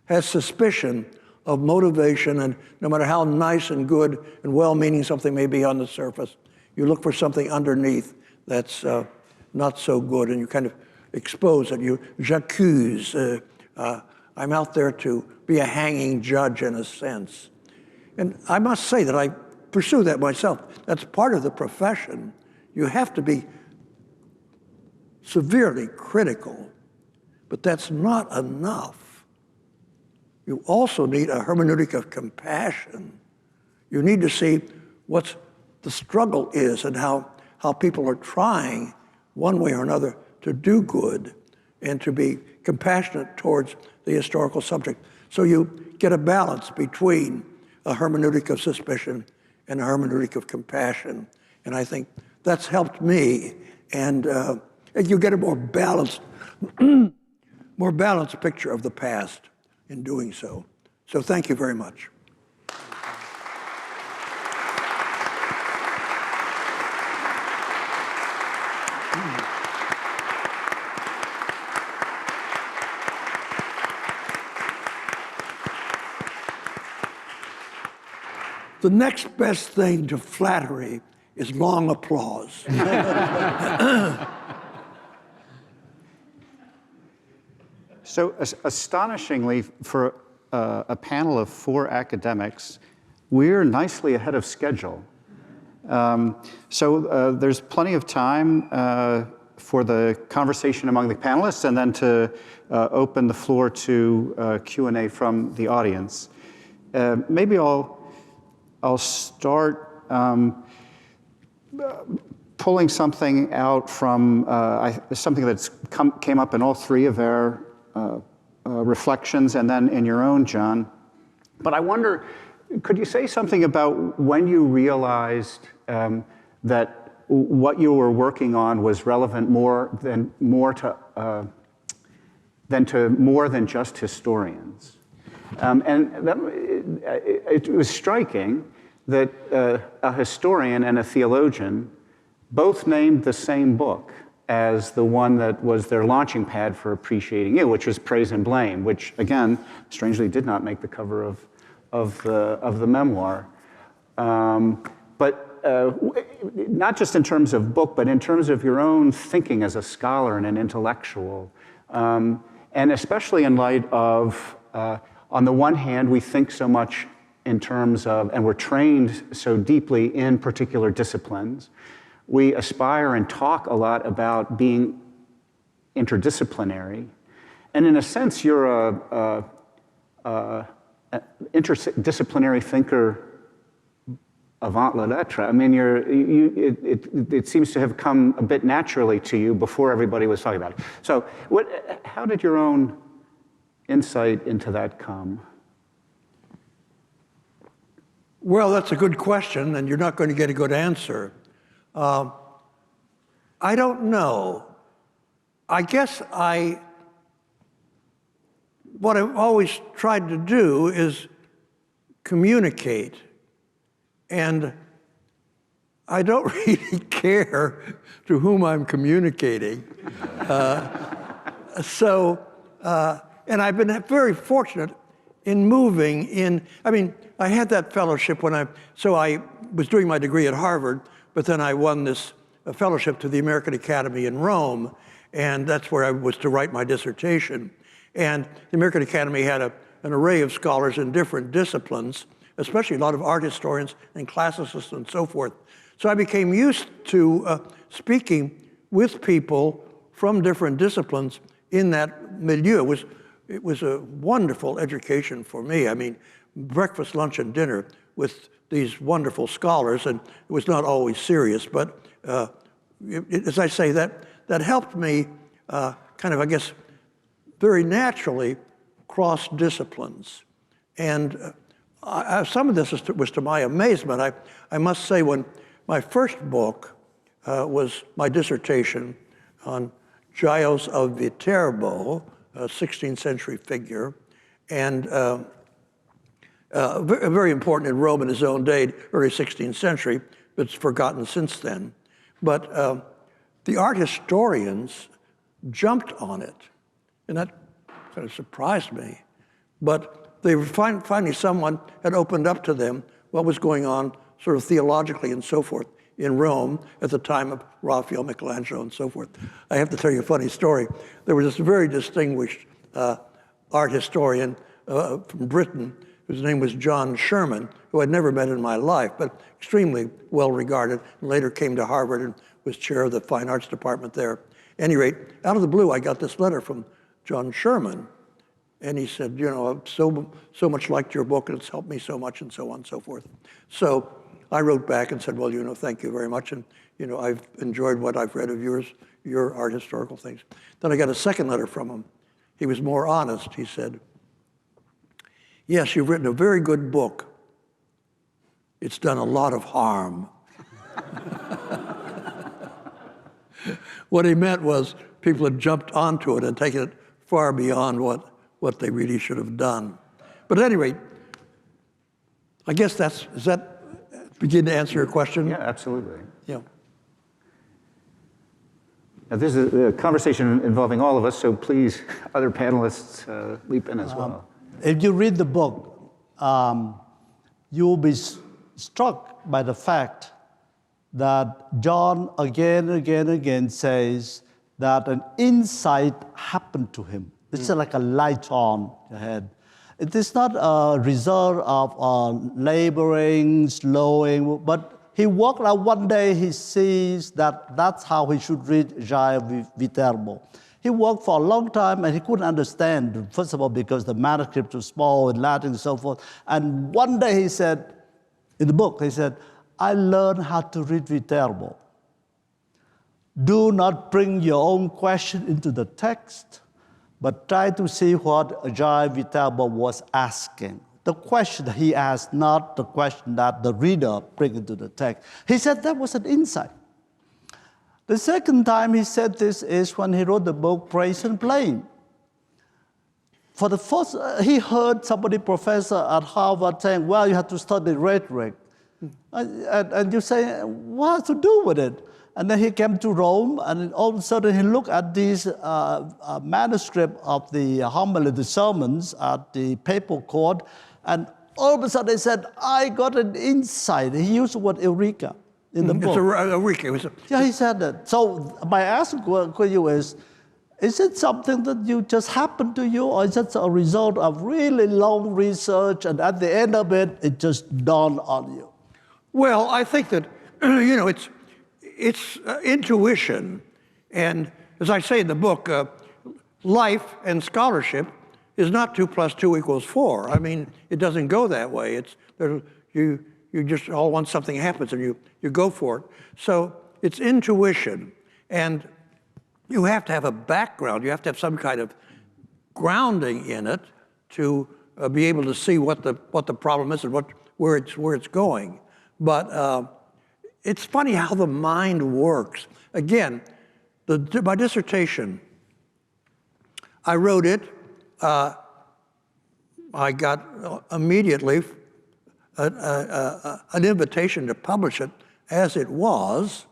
has suspicion of motivation, and no matter how nice and good and well-meaning something may be on the surface, you look for something underneath that's not so good, and you kind of expose it. J'accuse. I'm out there to be a hanging judge in a sense. And I must say that I pursue that myself. That's part of the profession. You have to be severely critical, but that's not enough. You also need a hermeneutic of compassion. You need to see what the struggle is and how people are trying one way or another to do good and to be compassionate towards the historical subject. So you get a balance between a hermeneutic of suspicion and a hermeneutic of compassion. And I think that's helped me. And you get a more balanced picture of the past in doing so. So thank you very much. The next best thing to flattery is long applause. So astonishingly, for a panel of 4 academics. We're nicely ahead of schedule. So there's plenty of time for the conversation among the panelists and then to open the floor to Q&A from the audience. Maybe I'll start pulling something out from something that's came up in all 3 of our reflections and then in your own, John. But I wonder, could you say something about when you realized that what you were working on was relevant more than more than just historians? And it was striking that a historian and a theologian both named the same book as the one that was their launching pad for Appreciating You, which was Praise and Blame, which, again, strangely did not make the cover of the memoir. But not just in terms of book, but in terms of your own thinking as a scholar and an intellectual. And especially in light of, on the one hand, we think so much in terms of, and we're trained so deeply in particular disciplines. We aspire and talk a lot about being interdisciplinary. And in a sense, you're an interdisciplinary thinker avant la lettre. I mean, it seems to have come a bit naturally to you before everybody was talking about it. So how did your own insight into that come? Well, that's a good question, and you're not going to get a good answer. I don't know. I guess what I've always tried to do is communicate. And I don't really care to whom I'm communicating. And I've been very fortunate in moving in, I mean, I had that fellowship so I was doing my degree at Harvard, but then I won this fellowship to the American Academy in Rome, and that's where I was to write my dissertation. And the American Academy had an array of scholars in different disciplines, especially a lot of art historians and classicists and so forth. So I became used to speaking with people from different disciplines in that milieu. It was a wonderful education for me. I mean, breakfast, lunch, and dinner with these wonderful scholars, and it was not always serious, but as I say, that helped me kind of, I guess, very naturally cross disciplines. And some of this was to my amazement. I must say, when my first book was my dissertation on Gaius of Viterbo, a 16th century figure, and very important in Rome in his own day, early 16th century, but it's forgotten since then. But the art historians jumped on it, and that kind of surprised me. But they finally someone had opened up to them what was going on sort of theologically and so forth in Rome at the time of Raphael, Michelangelo, and so forth. I have to tell you a funny story. There was this very distinguished art historian from Britain, whose name was John Sherman, who I'd never met in my life, but extremely well regarded, and later came to Harvard and was chair of the fine arts department there. At any rate, out of the blue, I got this letter from John Sherman, and he said, you know, I've so much liked your book, and it's helped me so much, and so on and so forth. So I wrote back and said, well, you know, thank you very much, and you know, I've enjoyed what I've read of your art historical things. Then I got a second letter from him. He was more honest. He said, yes, you've written a very good book. It's done a lot of harm. What he meant was people had jumped onto it and taken it far beyond what they really should have done. But at any rate, I guess does that begin to answer your question? Yeah, absolutely. Yeah. Now, this is a conversation involving all of us, so please, other panelists, leap in as well. If you read the book, you'll be struck by the fact that John again says that an insight happened to him. It's like a light on your head. It is not a result of laboring, slowing, but he woke up one day, he sees that that's how he should read Jai Viterbo. He worked for a long time and he couldn't understand, first of all, because the manuscript was small in Latin and so forth. And one day he said, in the book, he said, I learned how to read Viterbo. Do not bring your own question into the text, but try to see what Jai Viterbo was asking. The question he asked, not the question that the reader brings into the text. He said that was an insight. The second time he said this is when he wrote the book Praise and Blame. For the first, he heard somebody, professor at Harvard, saying, well, you have to study rhetoric. And you say, what to do with it? And then he came to Rome, and all of a sudden he looked at these manuscript of the homily, the sermons at the papal court, and all of a sudden he said, I got an insight. He used the word eureka in the book. It's eureka. Yeah, he said that. So my asking to you is it something that you just happened to you, or is it a result of really long research, and at the end of it, it just dawned on you? Well, I think that, you know, it's intuition. And as I say in the book, life and scholarship is not 2 + 2 = 4. I mean, it doesn't go that way. You just all once something happens and you go for it. So it's intuition. And you have to have a background. You have to have some kind of grounding in it to be able to see what the problem is and where it's going. But it's funny how the mind works. Again, my dissertation, I wrote it. I got immediately an invitation to publish it as it was,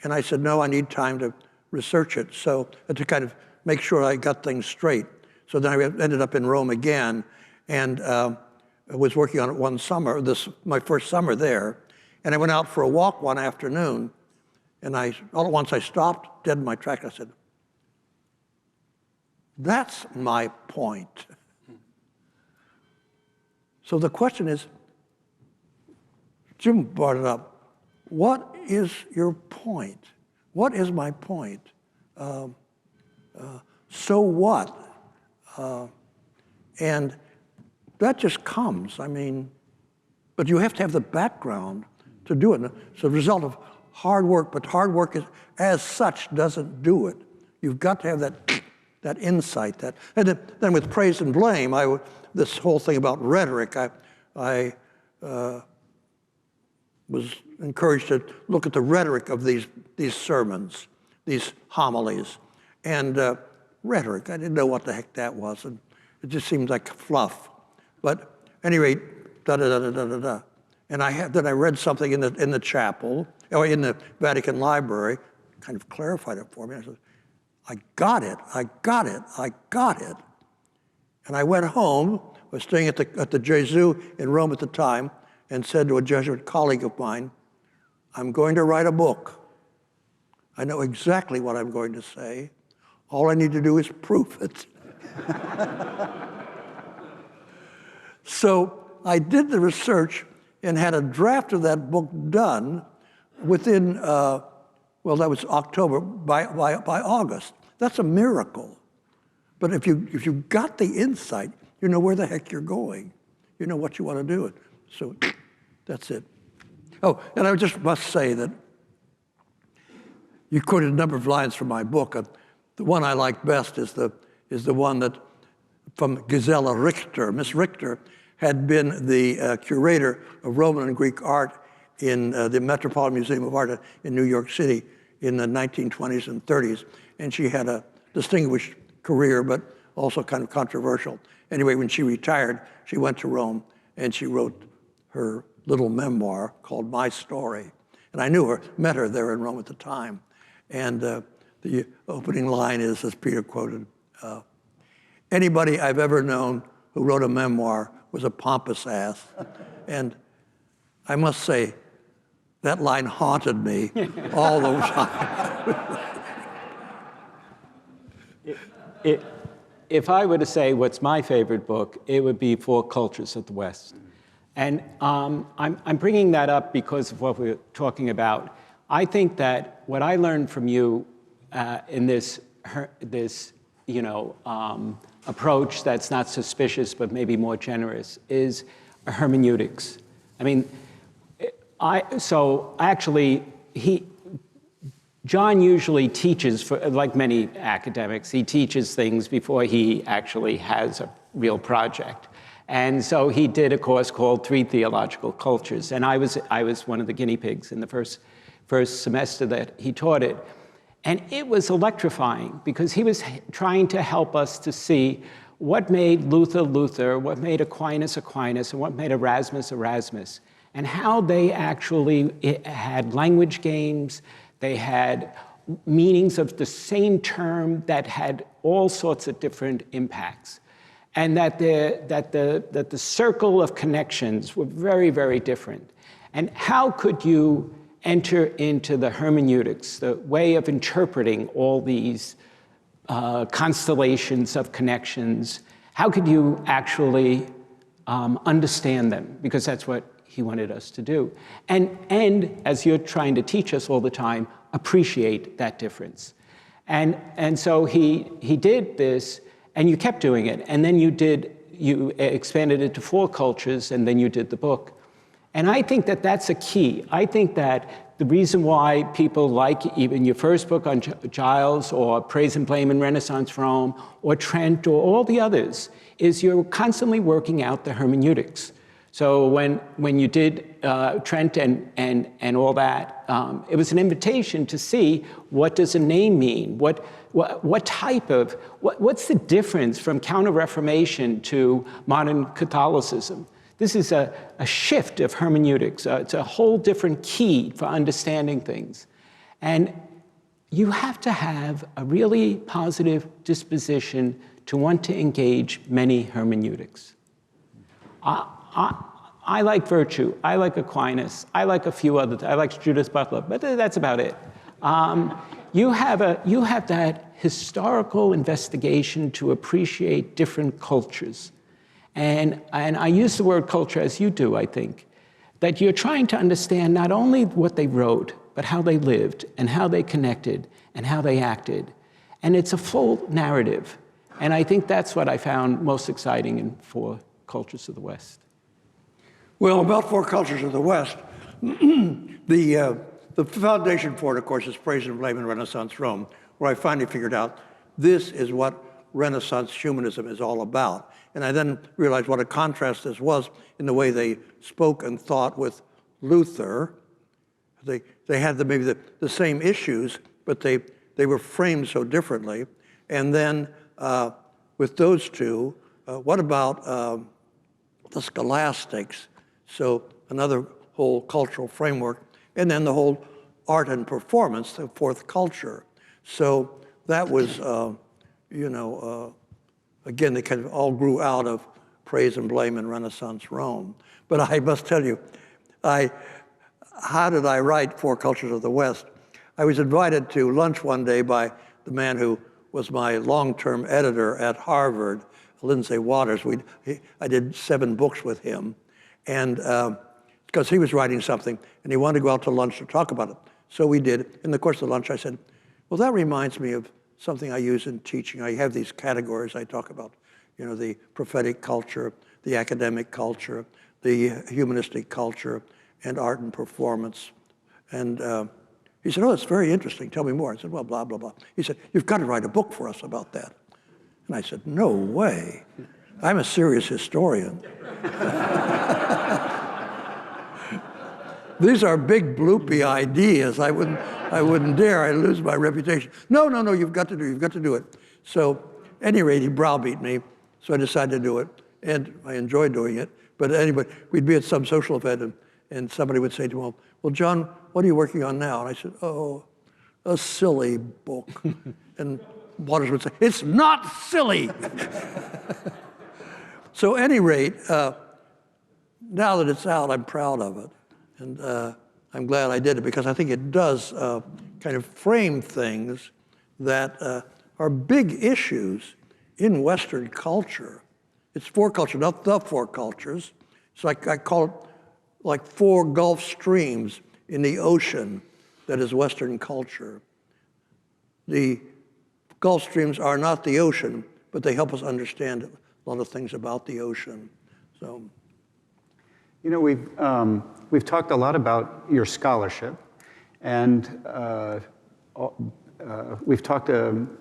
and I said, no, I need time to research it, so to kind of make sure I got things straight. So then I ended up in Rome again, and I was working on it one summer, my first summer there, and I went out for a walk one afternoon, and all at once I stopped dead in my track. I said, that's my point. So the question is, Jim brought it up, what is your point? What is my point? So what? And that just comes, I mean, but you have to have the background to do it. It's a result of hard work, but hard work as such doesn't do it. You've got to have that insight. And then with praise and blame, this whole thing about rhetoric, I was encouraged to look at the rhetoric of these sermons, these homilies. And rhetoric, I didn't know what the heck that was. And it just seemed like fluff. But at any rate, da-da-da-da-da-da. And then I read something in the chapel, or in the Vatican library, kind of clarified it for me. I said, I got it. And I went home, was staying at the Gesù in Rome at the time, and said to a Jesuit colleague of mine, I'm going to write a book. I know exactly what I'm going to say. All I need to do is prove it. So I did the research and had a draft of that book done within, that was October, by August. That's a miracle. But if you got the insight, you know where the heck you're going. You know what you want to do it. So that's it. Oh, and I just must say that you quoted a number of lines from my book. The one I like best is the one that from Gisela Richter. Miss Richter had been the curator of Roman and Greek art in the Metropolitan Museum of Art in New York City in the 1920s and 30s. And she had a distinguished career, but also kind of controversial. Anyway, when she retired, she went to Rome and she wrote her little memoir called My Story. And I knew her, met her there in Rome at the time. And the opening line is, as Peter quoted, anybody I've ever known who wrote a memoir was a pompous ass. And I must say, that line haunted me all the time. if I were to say what's my favorite book, it would be Four Cultures of the West. And I'm bringing that up because of what we're talking about. I think that what I learned from you in this approach that's not suspicious but maybe more generous is hermeneutics. I mean, John usually teaches, like many academics, he teaches things before he actually has a real project. And so he did a course called Three Theological Cultures, and I was one of the guinea pigs in the first semester that he taught it. And it was electrifying because he was trying to help us to see what made Luther, Luther, what made Aquinas, Aquinas, and what made Erasmus, Erasmus, and how they actually had language games, they had meanings of the same term that had all sorts of different impacts. And that the circle of connections were very, very different. And how could you enter into the hermeneutics, the way of interpreting all these constellations of connections? How could you actually understand them? Because that's what he wanted us to do. And as you're trying to teach us all the time, appreciate that difference. And so he did this, and you kept doing it. And then you expanded it to Four Cultures, and then you did the book. And I think that that's a key. I think that the reason why people like even your first book on Giles, or Praise and Blame in Renaissance Rome, or Trent, or all the others, is you're constantly working out the hermeneutics. So when you did Trent and all that, it was an invitation to see, what does a name mean? What type of, what's the difference from Counter-Reformation to modern Catholicism? This is a shift of hermeneutics. It's a whole different key for understanding things. And you have to have a really positive disposition to want to engage many hermeneutics. I like virtue. I like Aquinas. I like a few others. I like Judith Butler, but that's about it. You have that historical investigation to appreciate different cultures. And I use the word culture as you do, I think, that you're trying to understand not only what they wrote, but how they lived and how they connected and how they acted. And it's a full narrative. And I think that's what I found most exciting in Four Cultures of the West. Well, about Four Cultures of the West, the foundation for it, of course, is Praise and Blame in Renaissance Rome, where I finally figured out this is what Renaissance humanism is all about. And I then realized what a contrast this was in the way they spoke and thought with Luther. They had maybe the same issues, but they were framed so differently. And then with those two, what about the scholastics? So another whole cultural framework. And then the whole art and performance, the fourth culture. So that was, again, they kind of all grew out of Praise and Blame in Renaissance Rome. But I must tell you, how did I write Four Cultures of the West? I was invited to lunch one day by the man who was my long-term editor at Harvard, Lindsay Waters. I did 7 books with him. And because he was writing something, and he wanted to go out to lunch to talk about it. So we did. In the course of the lunch, I said, well, that reminds me of something I use in teaching. I have these categories I talk about, the prophetic culture, the academic culture, the humanistic culture, and art and performance. And he said, oh, that's very interesting. Tell me more. I said, well, blah, blah, blah. He said, you've got to write a book for us about that. And I said, no way. I'm a serious historian. These are big, bloopy ideas. I wouldn't dare. I'd lose my reputation. No, you've got to do it. So, at any rate, he browbeat me, so I decided to do it, and I enjoyed doing it. But anyway, we'd be at some social event, and somebody would say to him, well, John, what are you working on now? And I said, oh, a silly book. And Waters would say, it's not silly. So, at any rate, now that it's out, I'm proud of it. And I'm glad I did it, because I think it does kind of frame things that are big issues in Western culture. It's four cultures, not the four cultures. It's like, I call it like four Gulf streams in the ocean that is Western culture. The Gulf streams are not the ocean, but they help us understand a lot of things about the ocean. So, You know, we've talked a lot about your scholarship, and we've talked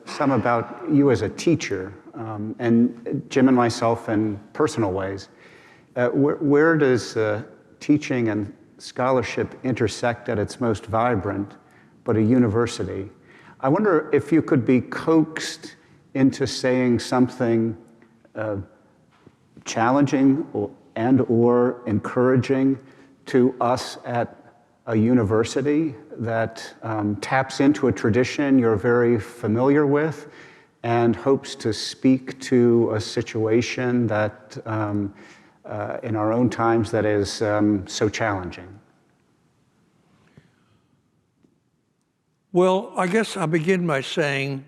some about you as a teacher, and Jim and myself in personal ways. Where does teaching and scholarship intersect at its most vibrant, but a university? I wonder if you could be coaxed into saying something challenging or encouraging to us at a university that taps into a tradition you're very familiar with and hopes to speak to a situation that in our own times that is so challenging. well, I guess I'll begin by saying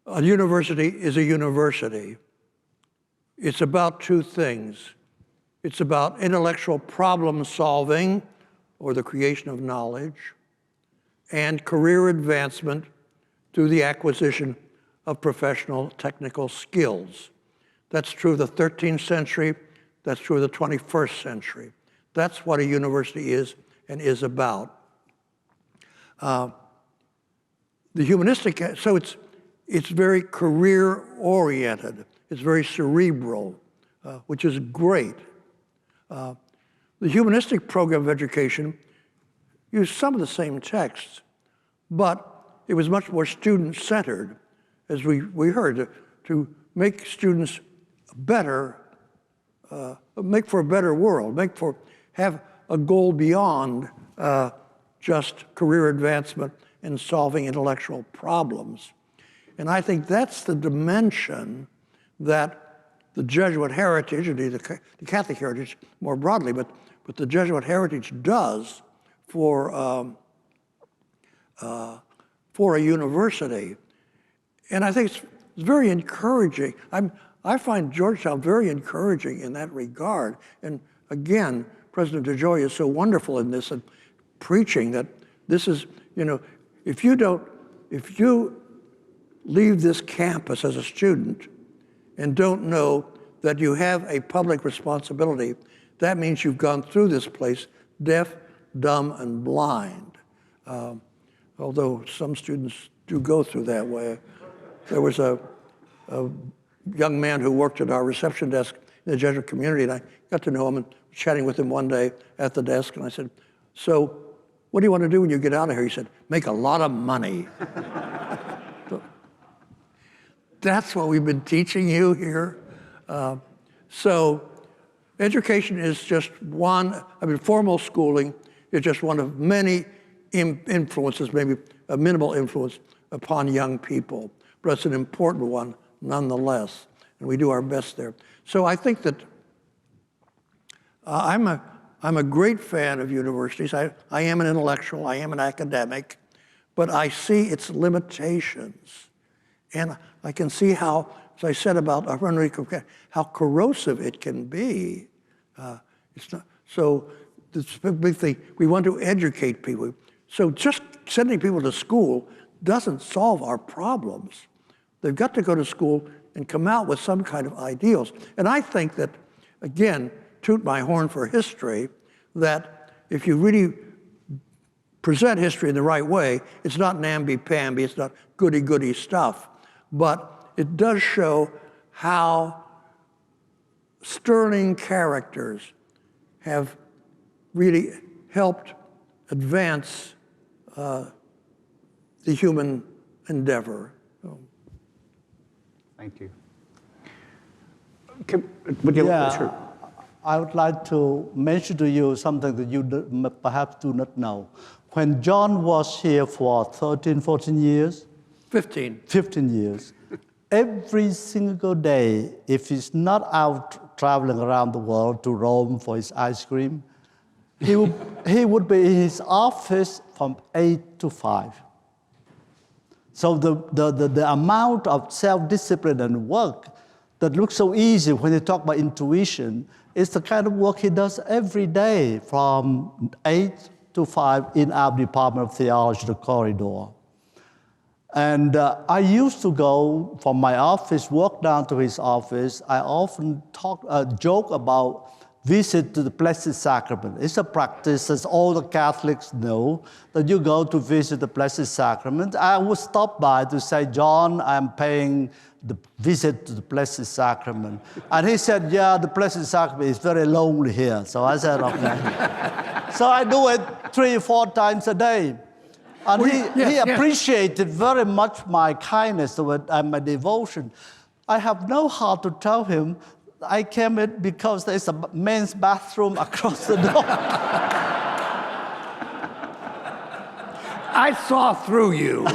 a university is a university. It's about two things. It's about intellectual problem solving, or the creation of knowledge, and career advancement through the acquisition of professional technical skills. That's true of the 13th century, that's true of the 21st century. That's what a university is and is about. The humanistic, so it's very career-oriented, it's very cerebral, which is great. The humanistic program of education used some of the same texts, but it was much more student-centered, as we heard, to make students better, make for a better world, have a goal beyond just career advancement and solving intellectual problems. And I think that's the dimension that the Jesuit heritage, and the Catholic heritage more broadly, but the Jesuit heritage does for a university. And I think it's very encouraging. I find Georgetown very encouraging in that regard. And again, President DeJoy is so wonderful in this and preaching that this is, if you leave this campus as a student and don't know that you have a public responsibility, that means you've gone through this place deaf, dumb, and blind. Although some students do go through that way. There was a young man who worked at our reception desk in the Jesuit community, and I got to know him and was chatting with him one day at the desk, and I said, "So, what do you want to do when you get out of here?" He said, "Make a lot of money." That's what we've been teaching you here. So education is just one, formal schooling is just one of many influences, maybe a minimal influence upon young people, but it's an important one nonetheless, and we do our best there. So I think that I'm a great fan of universities. I am an intellectual, I am an academic, but I see its limitations. And I can see how, as I said about how corrosive it can be. It's not, so it's a big thing. We want to educate people. So just sending people to school doesn't solve our problems. They've got to go to school and come out with some kind of ideals. And I think that, again, toot my horn for history, that if you really present history in the right way, it's not namby-pamby, it's not goody-goody stuff. But it does show how sterling characters have really helped advance the human endeavor. Thank you. Would you Yeah, I would like to mention to you something that you perhaps do not know. When John was here for 13, 14 years, 15 years. Every single day, if he's not out traveling around the world to Rome for his ice cream, he would be in his office from 8 to 5. So the amount of self-discipline and work that looks so easy when you talk about intuition is the kind of work he does every day from 8 to 5 in our Department of Theology, the corridor. And I used to go from my office, walk down to his office. I often joke about visit to the Blessed Sacrament. It's a practice, as all the Catholics know, that you go to visit the Blessed Sacrament. I would stop by to say, John, I'm paying the visit to the Blessed Sacrament. And he said, yeah, the Blessed Sacrament is very lonely here. So I said, okay. So I do it 3 or 4 times a day. And he appreciated very much my kindness and my devotion. I have no heart to tell him I came in because there's a men's bathroom across the door. I saw through you.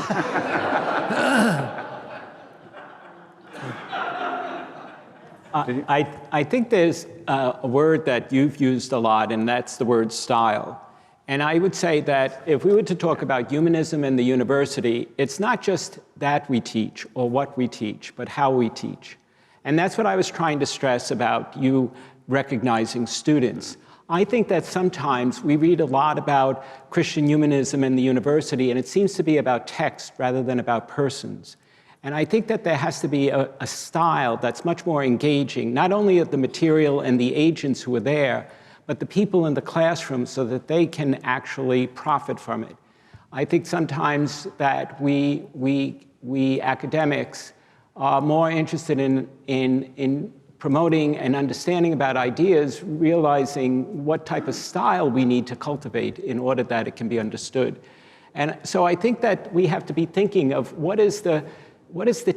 I think there's a word that you've used a lot, and that's the word style. And I would say that if we were to talk about humanism in the university, it's not just that we teach or what we teach, but how we teach. And that's what I was trying to stress about you recognizing students. I think that sometimes we read a lot about Christian humanism in the university, and it seems to be about text rather than about persons. And I think that there has to be a style that's much more engaging, not only of the material and the agents who are there, but the people in the classroom so that they can actually profit from it. I think sometimes that we academics are more interested in promoting and understanding about ideas, realizing what type of style we need to cultivate in order that it can be understood. And so I think that we have to be thinking of what is the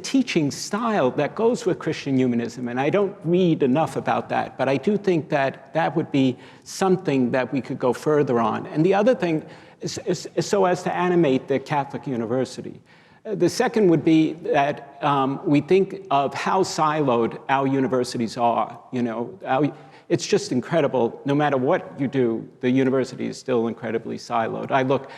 teaching style that goes with Christian humanism? And I don't read enough about that, but I do think that that would be something that we could go further on. And the other thing is so as to animate the Catholic University. The second would be that we think of how siloed our universities are. You know, it's just incredible. No matter what you do, the university is still incredibly siloed. I look,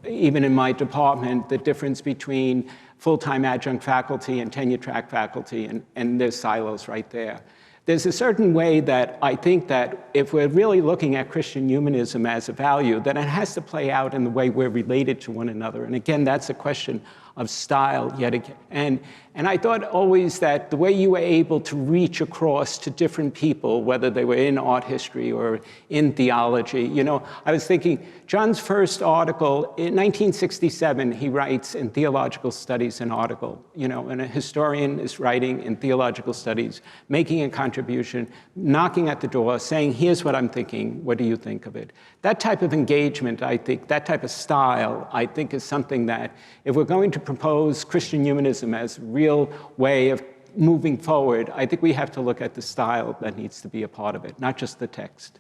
even in my department, the difference between full-time adjunct faculty and tenure-track faculty, and there's silos right there. There's a certain way that I think that if we're really looking at Christian humanism as a value, then it has to play out in the way we're related to one another. And again, that's a question of style yet again. And I thought always that the way you were able to reach across to different people, whether they were in art history or in theology, you know, I was thinking, John's first article, in 1967, he writes in Theological Studies an article, you know, and a historian is writing in Theological Studies, making a contribution, knocking at the door, saying, here's what I'm thinking, what do you think of it? That type of engagement, I think, that type of style, I think is something that, if we're going to propose Christian humanism as a real way of moving forward, I think we have to look at the style that needs to be a part of it, not just the text.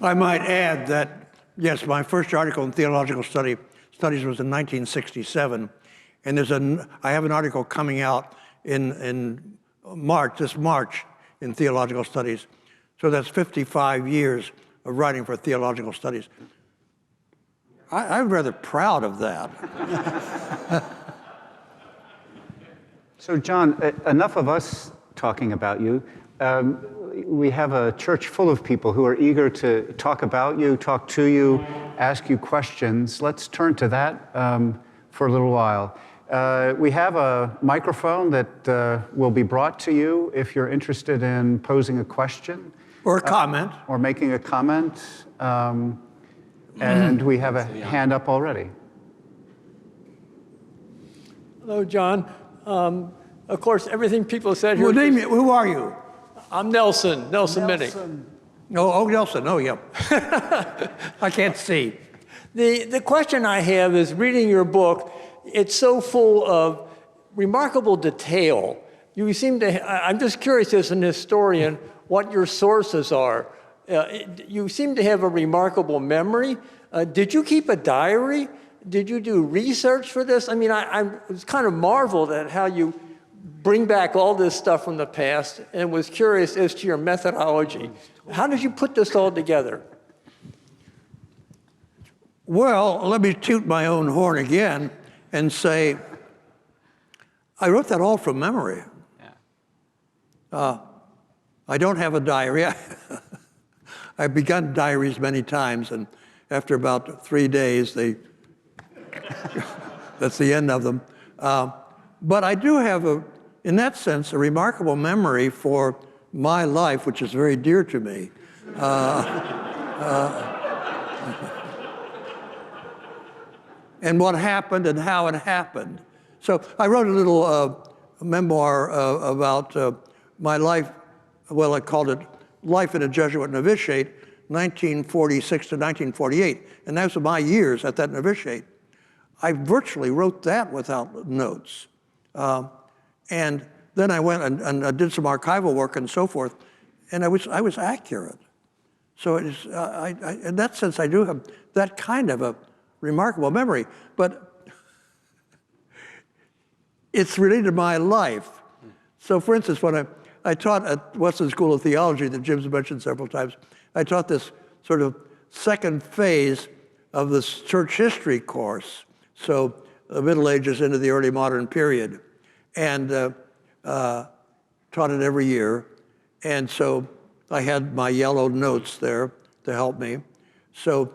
I might add that, yes, my first article in Theological Studies was in 1967, and I have an article coming out in this March, in Theological Studies. So that's 55 years of writing for Theological Studies. I'm rather proud of that. So John, enough of us talking about you. We have a church full of people who are eager to talk about you, talk to you, ask you questions. Let's turn to that for a little while. We have a microphone that will be brought to you if you're interested in posing a question. Or a comment. Or making a comment. And we have a hand up already. Hello, John. Of course, everything people said here. Well, who are you? I'm Nelson Minnick. Nelson. Oh, yeah. I can't see. The question I have is, reading your book, it's so full of remarkable detail. You seem to, I'm just curious as an historian what your sources are. You seem to have a remarkable memory. Did you keep a diary? Did you do research for this? I mean, I was kind of marveled at how you bring back all this stuff from the past and was curious as to your methodology. How did you put this all together? Well, let me toot my own horn again and say I wrote that all from memory. Yeah. I don't have a diary. I've begun diaries many times, and after about 3 days, that's the end of them. But I do have, in that sense, a remarkable memory for my life, which is very dear to me. And what happened and how it happened. So I wrote a little memoir about my life. Well, I called it Life in a Jesuit Novitiate, 1946 to 1948. And those were my years at that novitiate. I virtually wrote that without notes. And then I went and I did some archival work and so forth, and I was accurate. So it is, in that sense, I do have that kind of a remarkable memory. But it's related to my life. So for instance, when I taught at Wesleyan School of Theology that Jim's mentioned several times, I taught this sort of second phase of this church history course. So the Middle Ages into the early modern period. And taught it every year. And so I had my yellow notes there to help me. So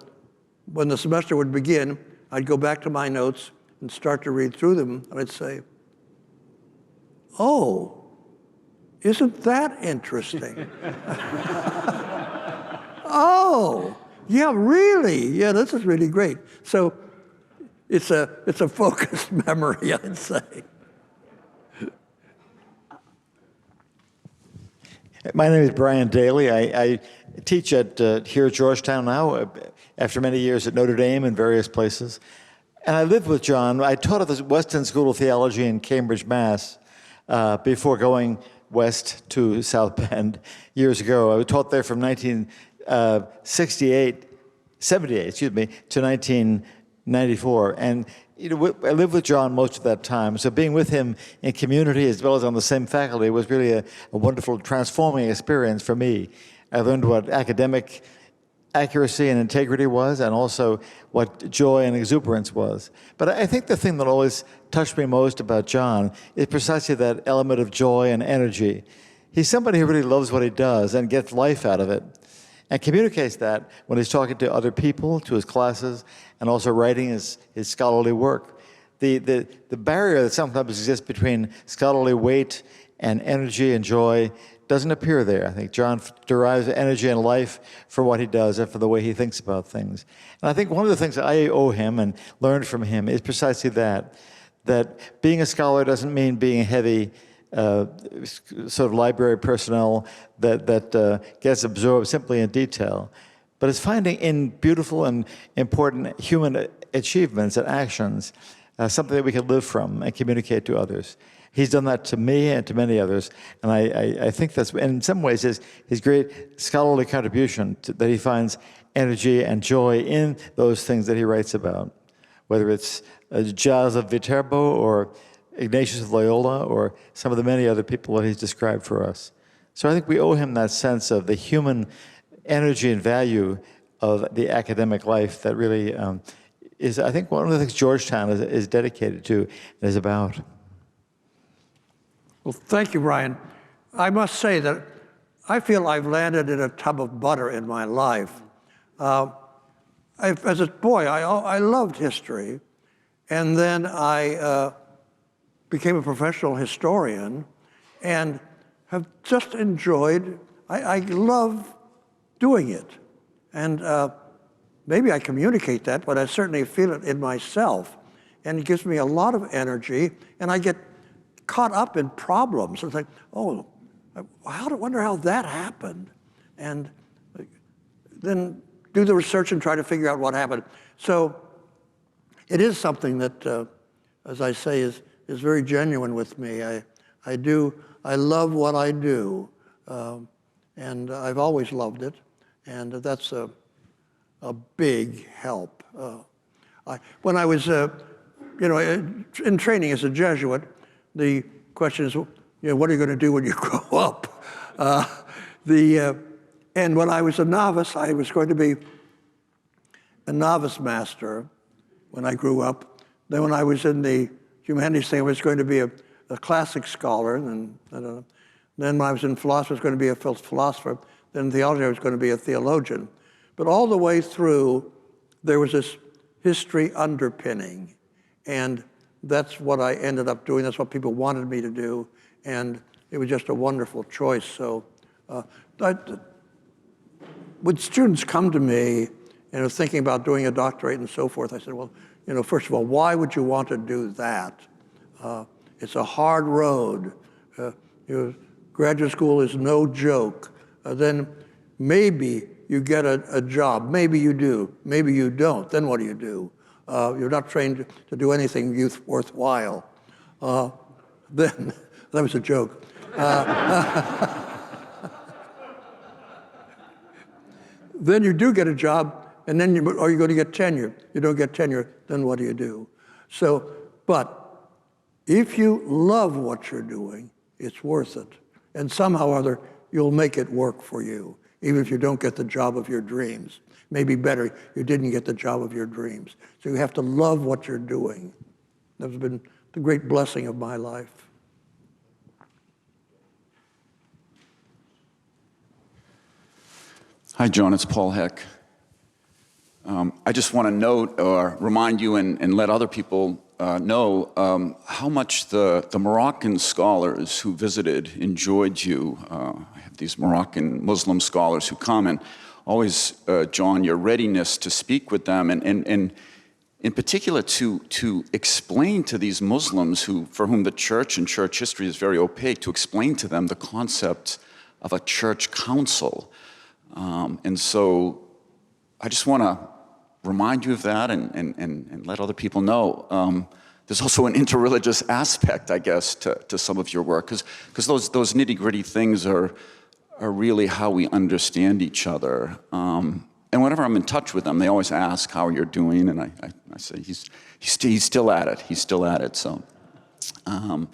when the semester would begin, I'd go back to my notes and start to read through them. And I'd say, oh, isn't that interesting? Oh, yeah, really? Yeah, this is really great. So it's a focused memory, I'd say. My name is Brian Daly. I teach here at Georgetown now, after many years at Notre Dame and various places. And I lived with John. I taught at the Weston School of Theology in Cambridge, Mass, before going west to South Bend years ago. I taught there from 78 to 1994. And I lived with John most of that time, so being with him in community as well as on the same faculty was really a wonderful transforming experience for me. I learned what academic accuracy and integrity was, and also what joy and exuberance was. But I think the thing that always touched me most about John is precisely that element of joy and energy. He's somebody who really loves what he does and gets life out of it, and communicates that when he's talking to other people, to his classes, and also writing his scholarly work. The barrier that sometimes exists between scholarly weight and energy and joy doesn't appear there. I think John derives energy and life for what he does and for the way he thinks about things. And I think one of the things that I owe him and learned from him is precisely that being a scholar doesn't mean being heavy, sort of library personnel that gets absorbed simply in detail, but it's finding in beautiful and important human achievements and actions something that we can live from and communicate to others. He's done that to me and to many others, and I think that's, in some ways, his great scholarly contribution, that he finds energy and joy in those things that he writes about, whether it's Jas of Viterbo or Ignatius of Loyola or some of the many other people that he's described for us. So I think we owe him that sense of the human energy and value of the academic life that really is, I think, one of the things Georgetown is dedicated to and is about. Well, thank you, Brian. I must say that I feel I've landed in a tub of butter in my life. As a boy, I loved history, and then I became a professional historian and have just enjoyed, I love doing it. And maybe I communicate that, but I certainly feel it in myself. And it gives me a lot of energy, and I get caught up in problems. It's like, oh, I wonder how that happened. And then do the research and try to figure out what happened. So it is something that, as I say, is very genuine with me. I love what I do, and I've always loved it, and that's a big help. When I was, in training as a Jesuit, the question is, what are you going to do when you grow up? And when I was a novice, I was going to be a novice master when I grew up. Then when I was in the humanities thing, I was going to be a a classic scholar, and then when I was in philosophy, I was going to be a philosopher. Then in theology, I was going to be a theologian. But all the way through, there was this history underpinning. And that's what I ended up doing. That's what people wanted me to do. And it was just a wonderful choice. So when students come to me and are thinking about doing a doctorate and so forth, I said, well, first of all, why would you want to do that? It's a hard road. Graduate school is no joke. Then maybe you get a job. Maybe you do. Maybe you don't. Then what do you do? You're not trained to do anything worthwhile. Then, that was a joke. Then you do get a job, and then you're going to get tenure. You don't get tenure, then what do you do? But if you love what you're doing, it's worth it. And somehow or other, you'll make it work for you, even if you don't get the job of your dreams. Maybe better, you didn't get the job of your dreams. So you have to love what you're doing. That's been the great blessing of my life. Hi, John. It's Paul Heck. I just want to note or remind you and let other people know how much the Moroccan scholars who visited enjoyed you. I have these Moroccan Muslim scholars who come, and always, John, your readiness to speak with them, and in particular to explain to these Muslims for whom the church and church history is very opaque, to explain to them the concept of a church council. And so I just want to remind you of that and let other people know. There's also an interreligious aspect, I guess, to some of your work, because those nitty-gritty things are really how we understand each other. And whenever I'm in touch with them, they always ask how you're doing, and I say he's still at it. He's still at it. So I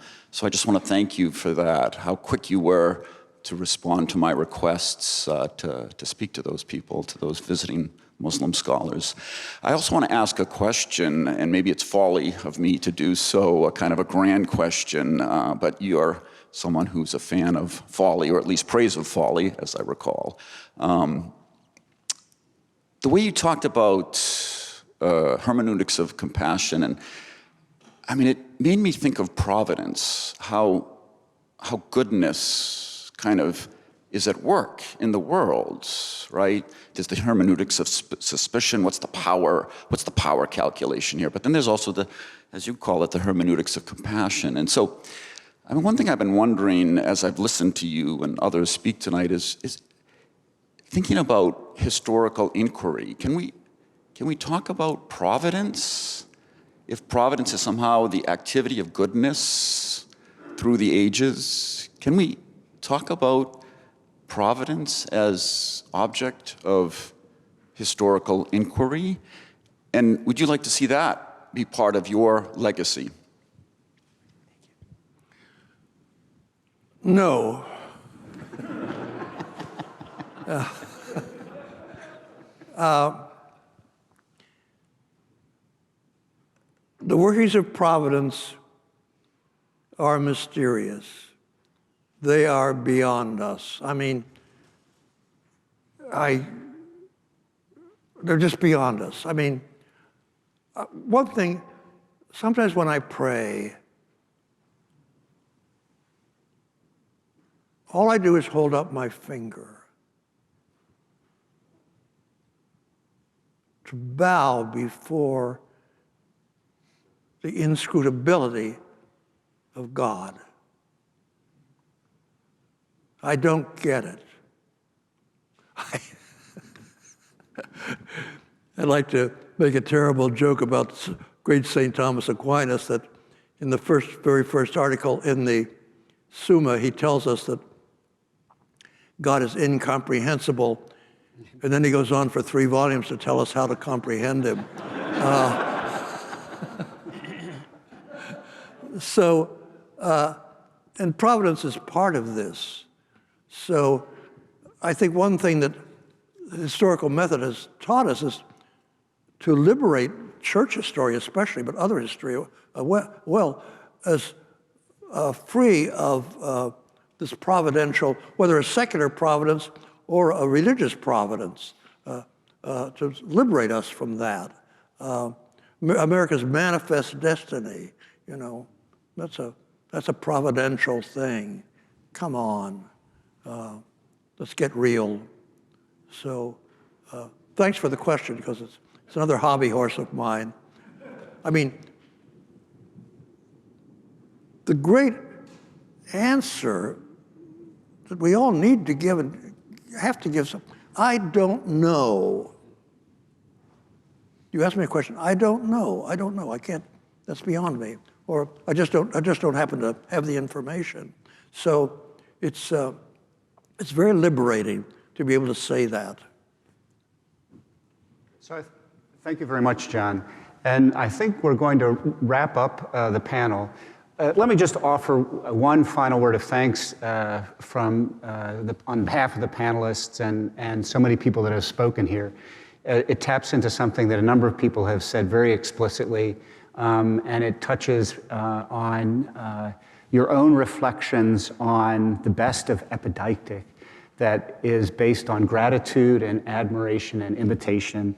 just want to thank you for that. How quick you were to respond to my requests to speak to those people, to those visiting Muslim scholars. I also want to ask a question, and maybe it's folly of me to do so, a kind of a grand question, but you're someone who's a fan of folly, or at least praise of folly, as I recall. The way you talked about hermeneutics of compassion, and I mean, it made me think of providence, how goodness kind of is at work in the world, right? There's the hermeneutics of suspicion. What's the power calculation here? But then there's also as you call it, the hermeneutics of compassion. And so, I mean, one thing I've been wondering as I've listened to you and others speak tonight is thinking about historical inquiry. Can we talk about providence? If providence is somehow the activity of goodness through the ages, can we talk about providence as object of historical inquiry? And would you like to see that be part of your legacy? No. The workings of providence are mysterious. They are beyond us. I mean, they're just beyond us. I mean, one thing, sometimes when I pray, all I do is hold up my finger to bow before the inscrutability of God. I don't get it. I'd like to make a terrible joke about great St. Thomas Aquinas, that in the very first article in the Summa, he tells us that God is incomprehensible, and then he goes on for 3 volumes to tell us how to comprehend him. And providence is part of this. So I think one thing that the historical method has taught us is to liberate church history especially, but other history, as free of this providential, whether a secular providence or a religious providence, to liberate us from that. America's manifest destiny, you know, that's a providential thing. Come on, let's get real. So thanks for the question, because it's another hobby horse of mine. I mean, the great answer that we all need to give and have to give some, I don't know. You ask me a question, I don't know. I can't, that's beyond me. Or I just don't happen to have the information. So it's very liberating to be able to say that. So thank you very much, John. And I think we're going to wrap up the panel. Let me just offer one final word of thanks on behalf of the panelists and so many people that have spoken here. It taps into something that a number of people have said very explicitly, and it touches on your own reflections on the best of epideictic that is based on gratitude and admiration and imitation.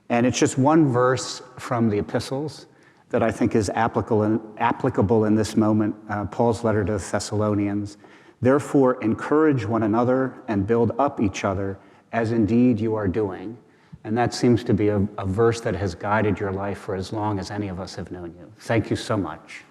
And it's just one verse from the epistles that I think is applicable in this moment, Paul's letter to the Thessalonians. Therefore, encourage one another and build up each other, as indeed you are doing. And that seems to be a verse that has guided your life for as long as any of us have known you. Thank you so much.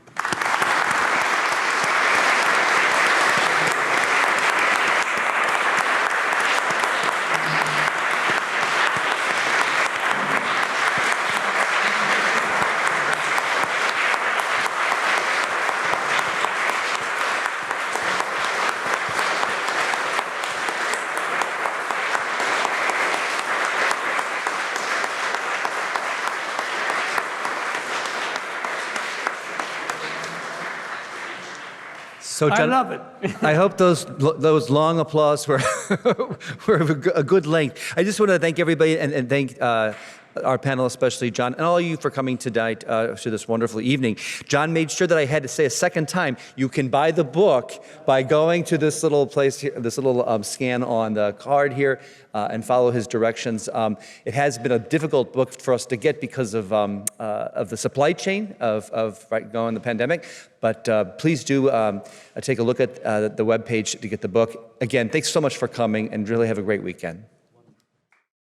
So, John, I love it. I hope those long applause were of a good length. I just want to thank everybody and thank our panel, especially John, and all of you for coming tonight to this wonderful evening. John made sure that I had to say a second time, you can buy the book by going to this little place here, this little scan on the card here, and follow his directions. It has been a difficult book for us to get because of the supply chain of going the pandemic, but please do take a look at the webpage to get the book. Again, thanks so much for coming, and really have a great weekend.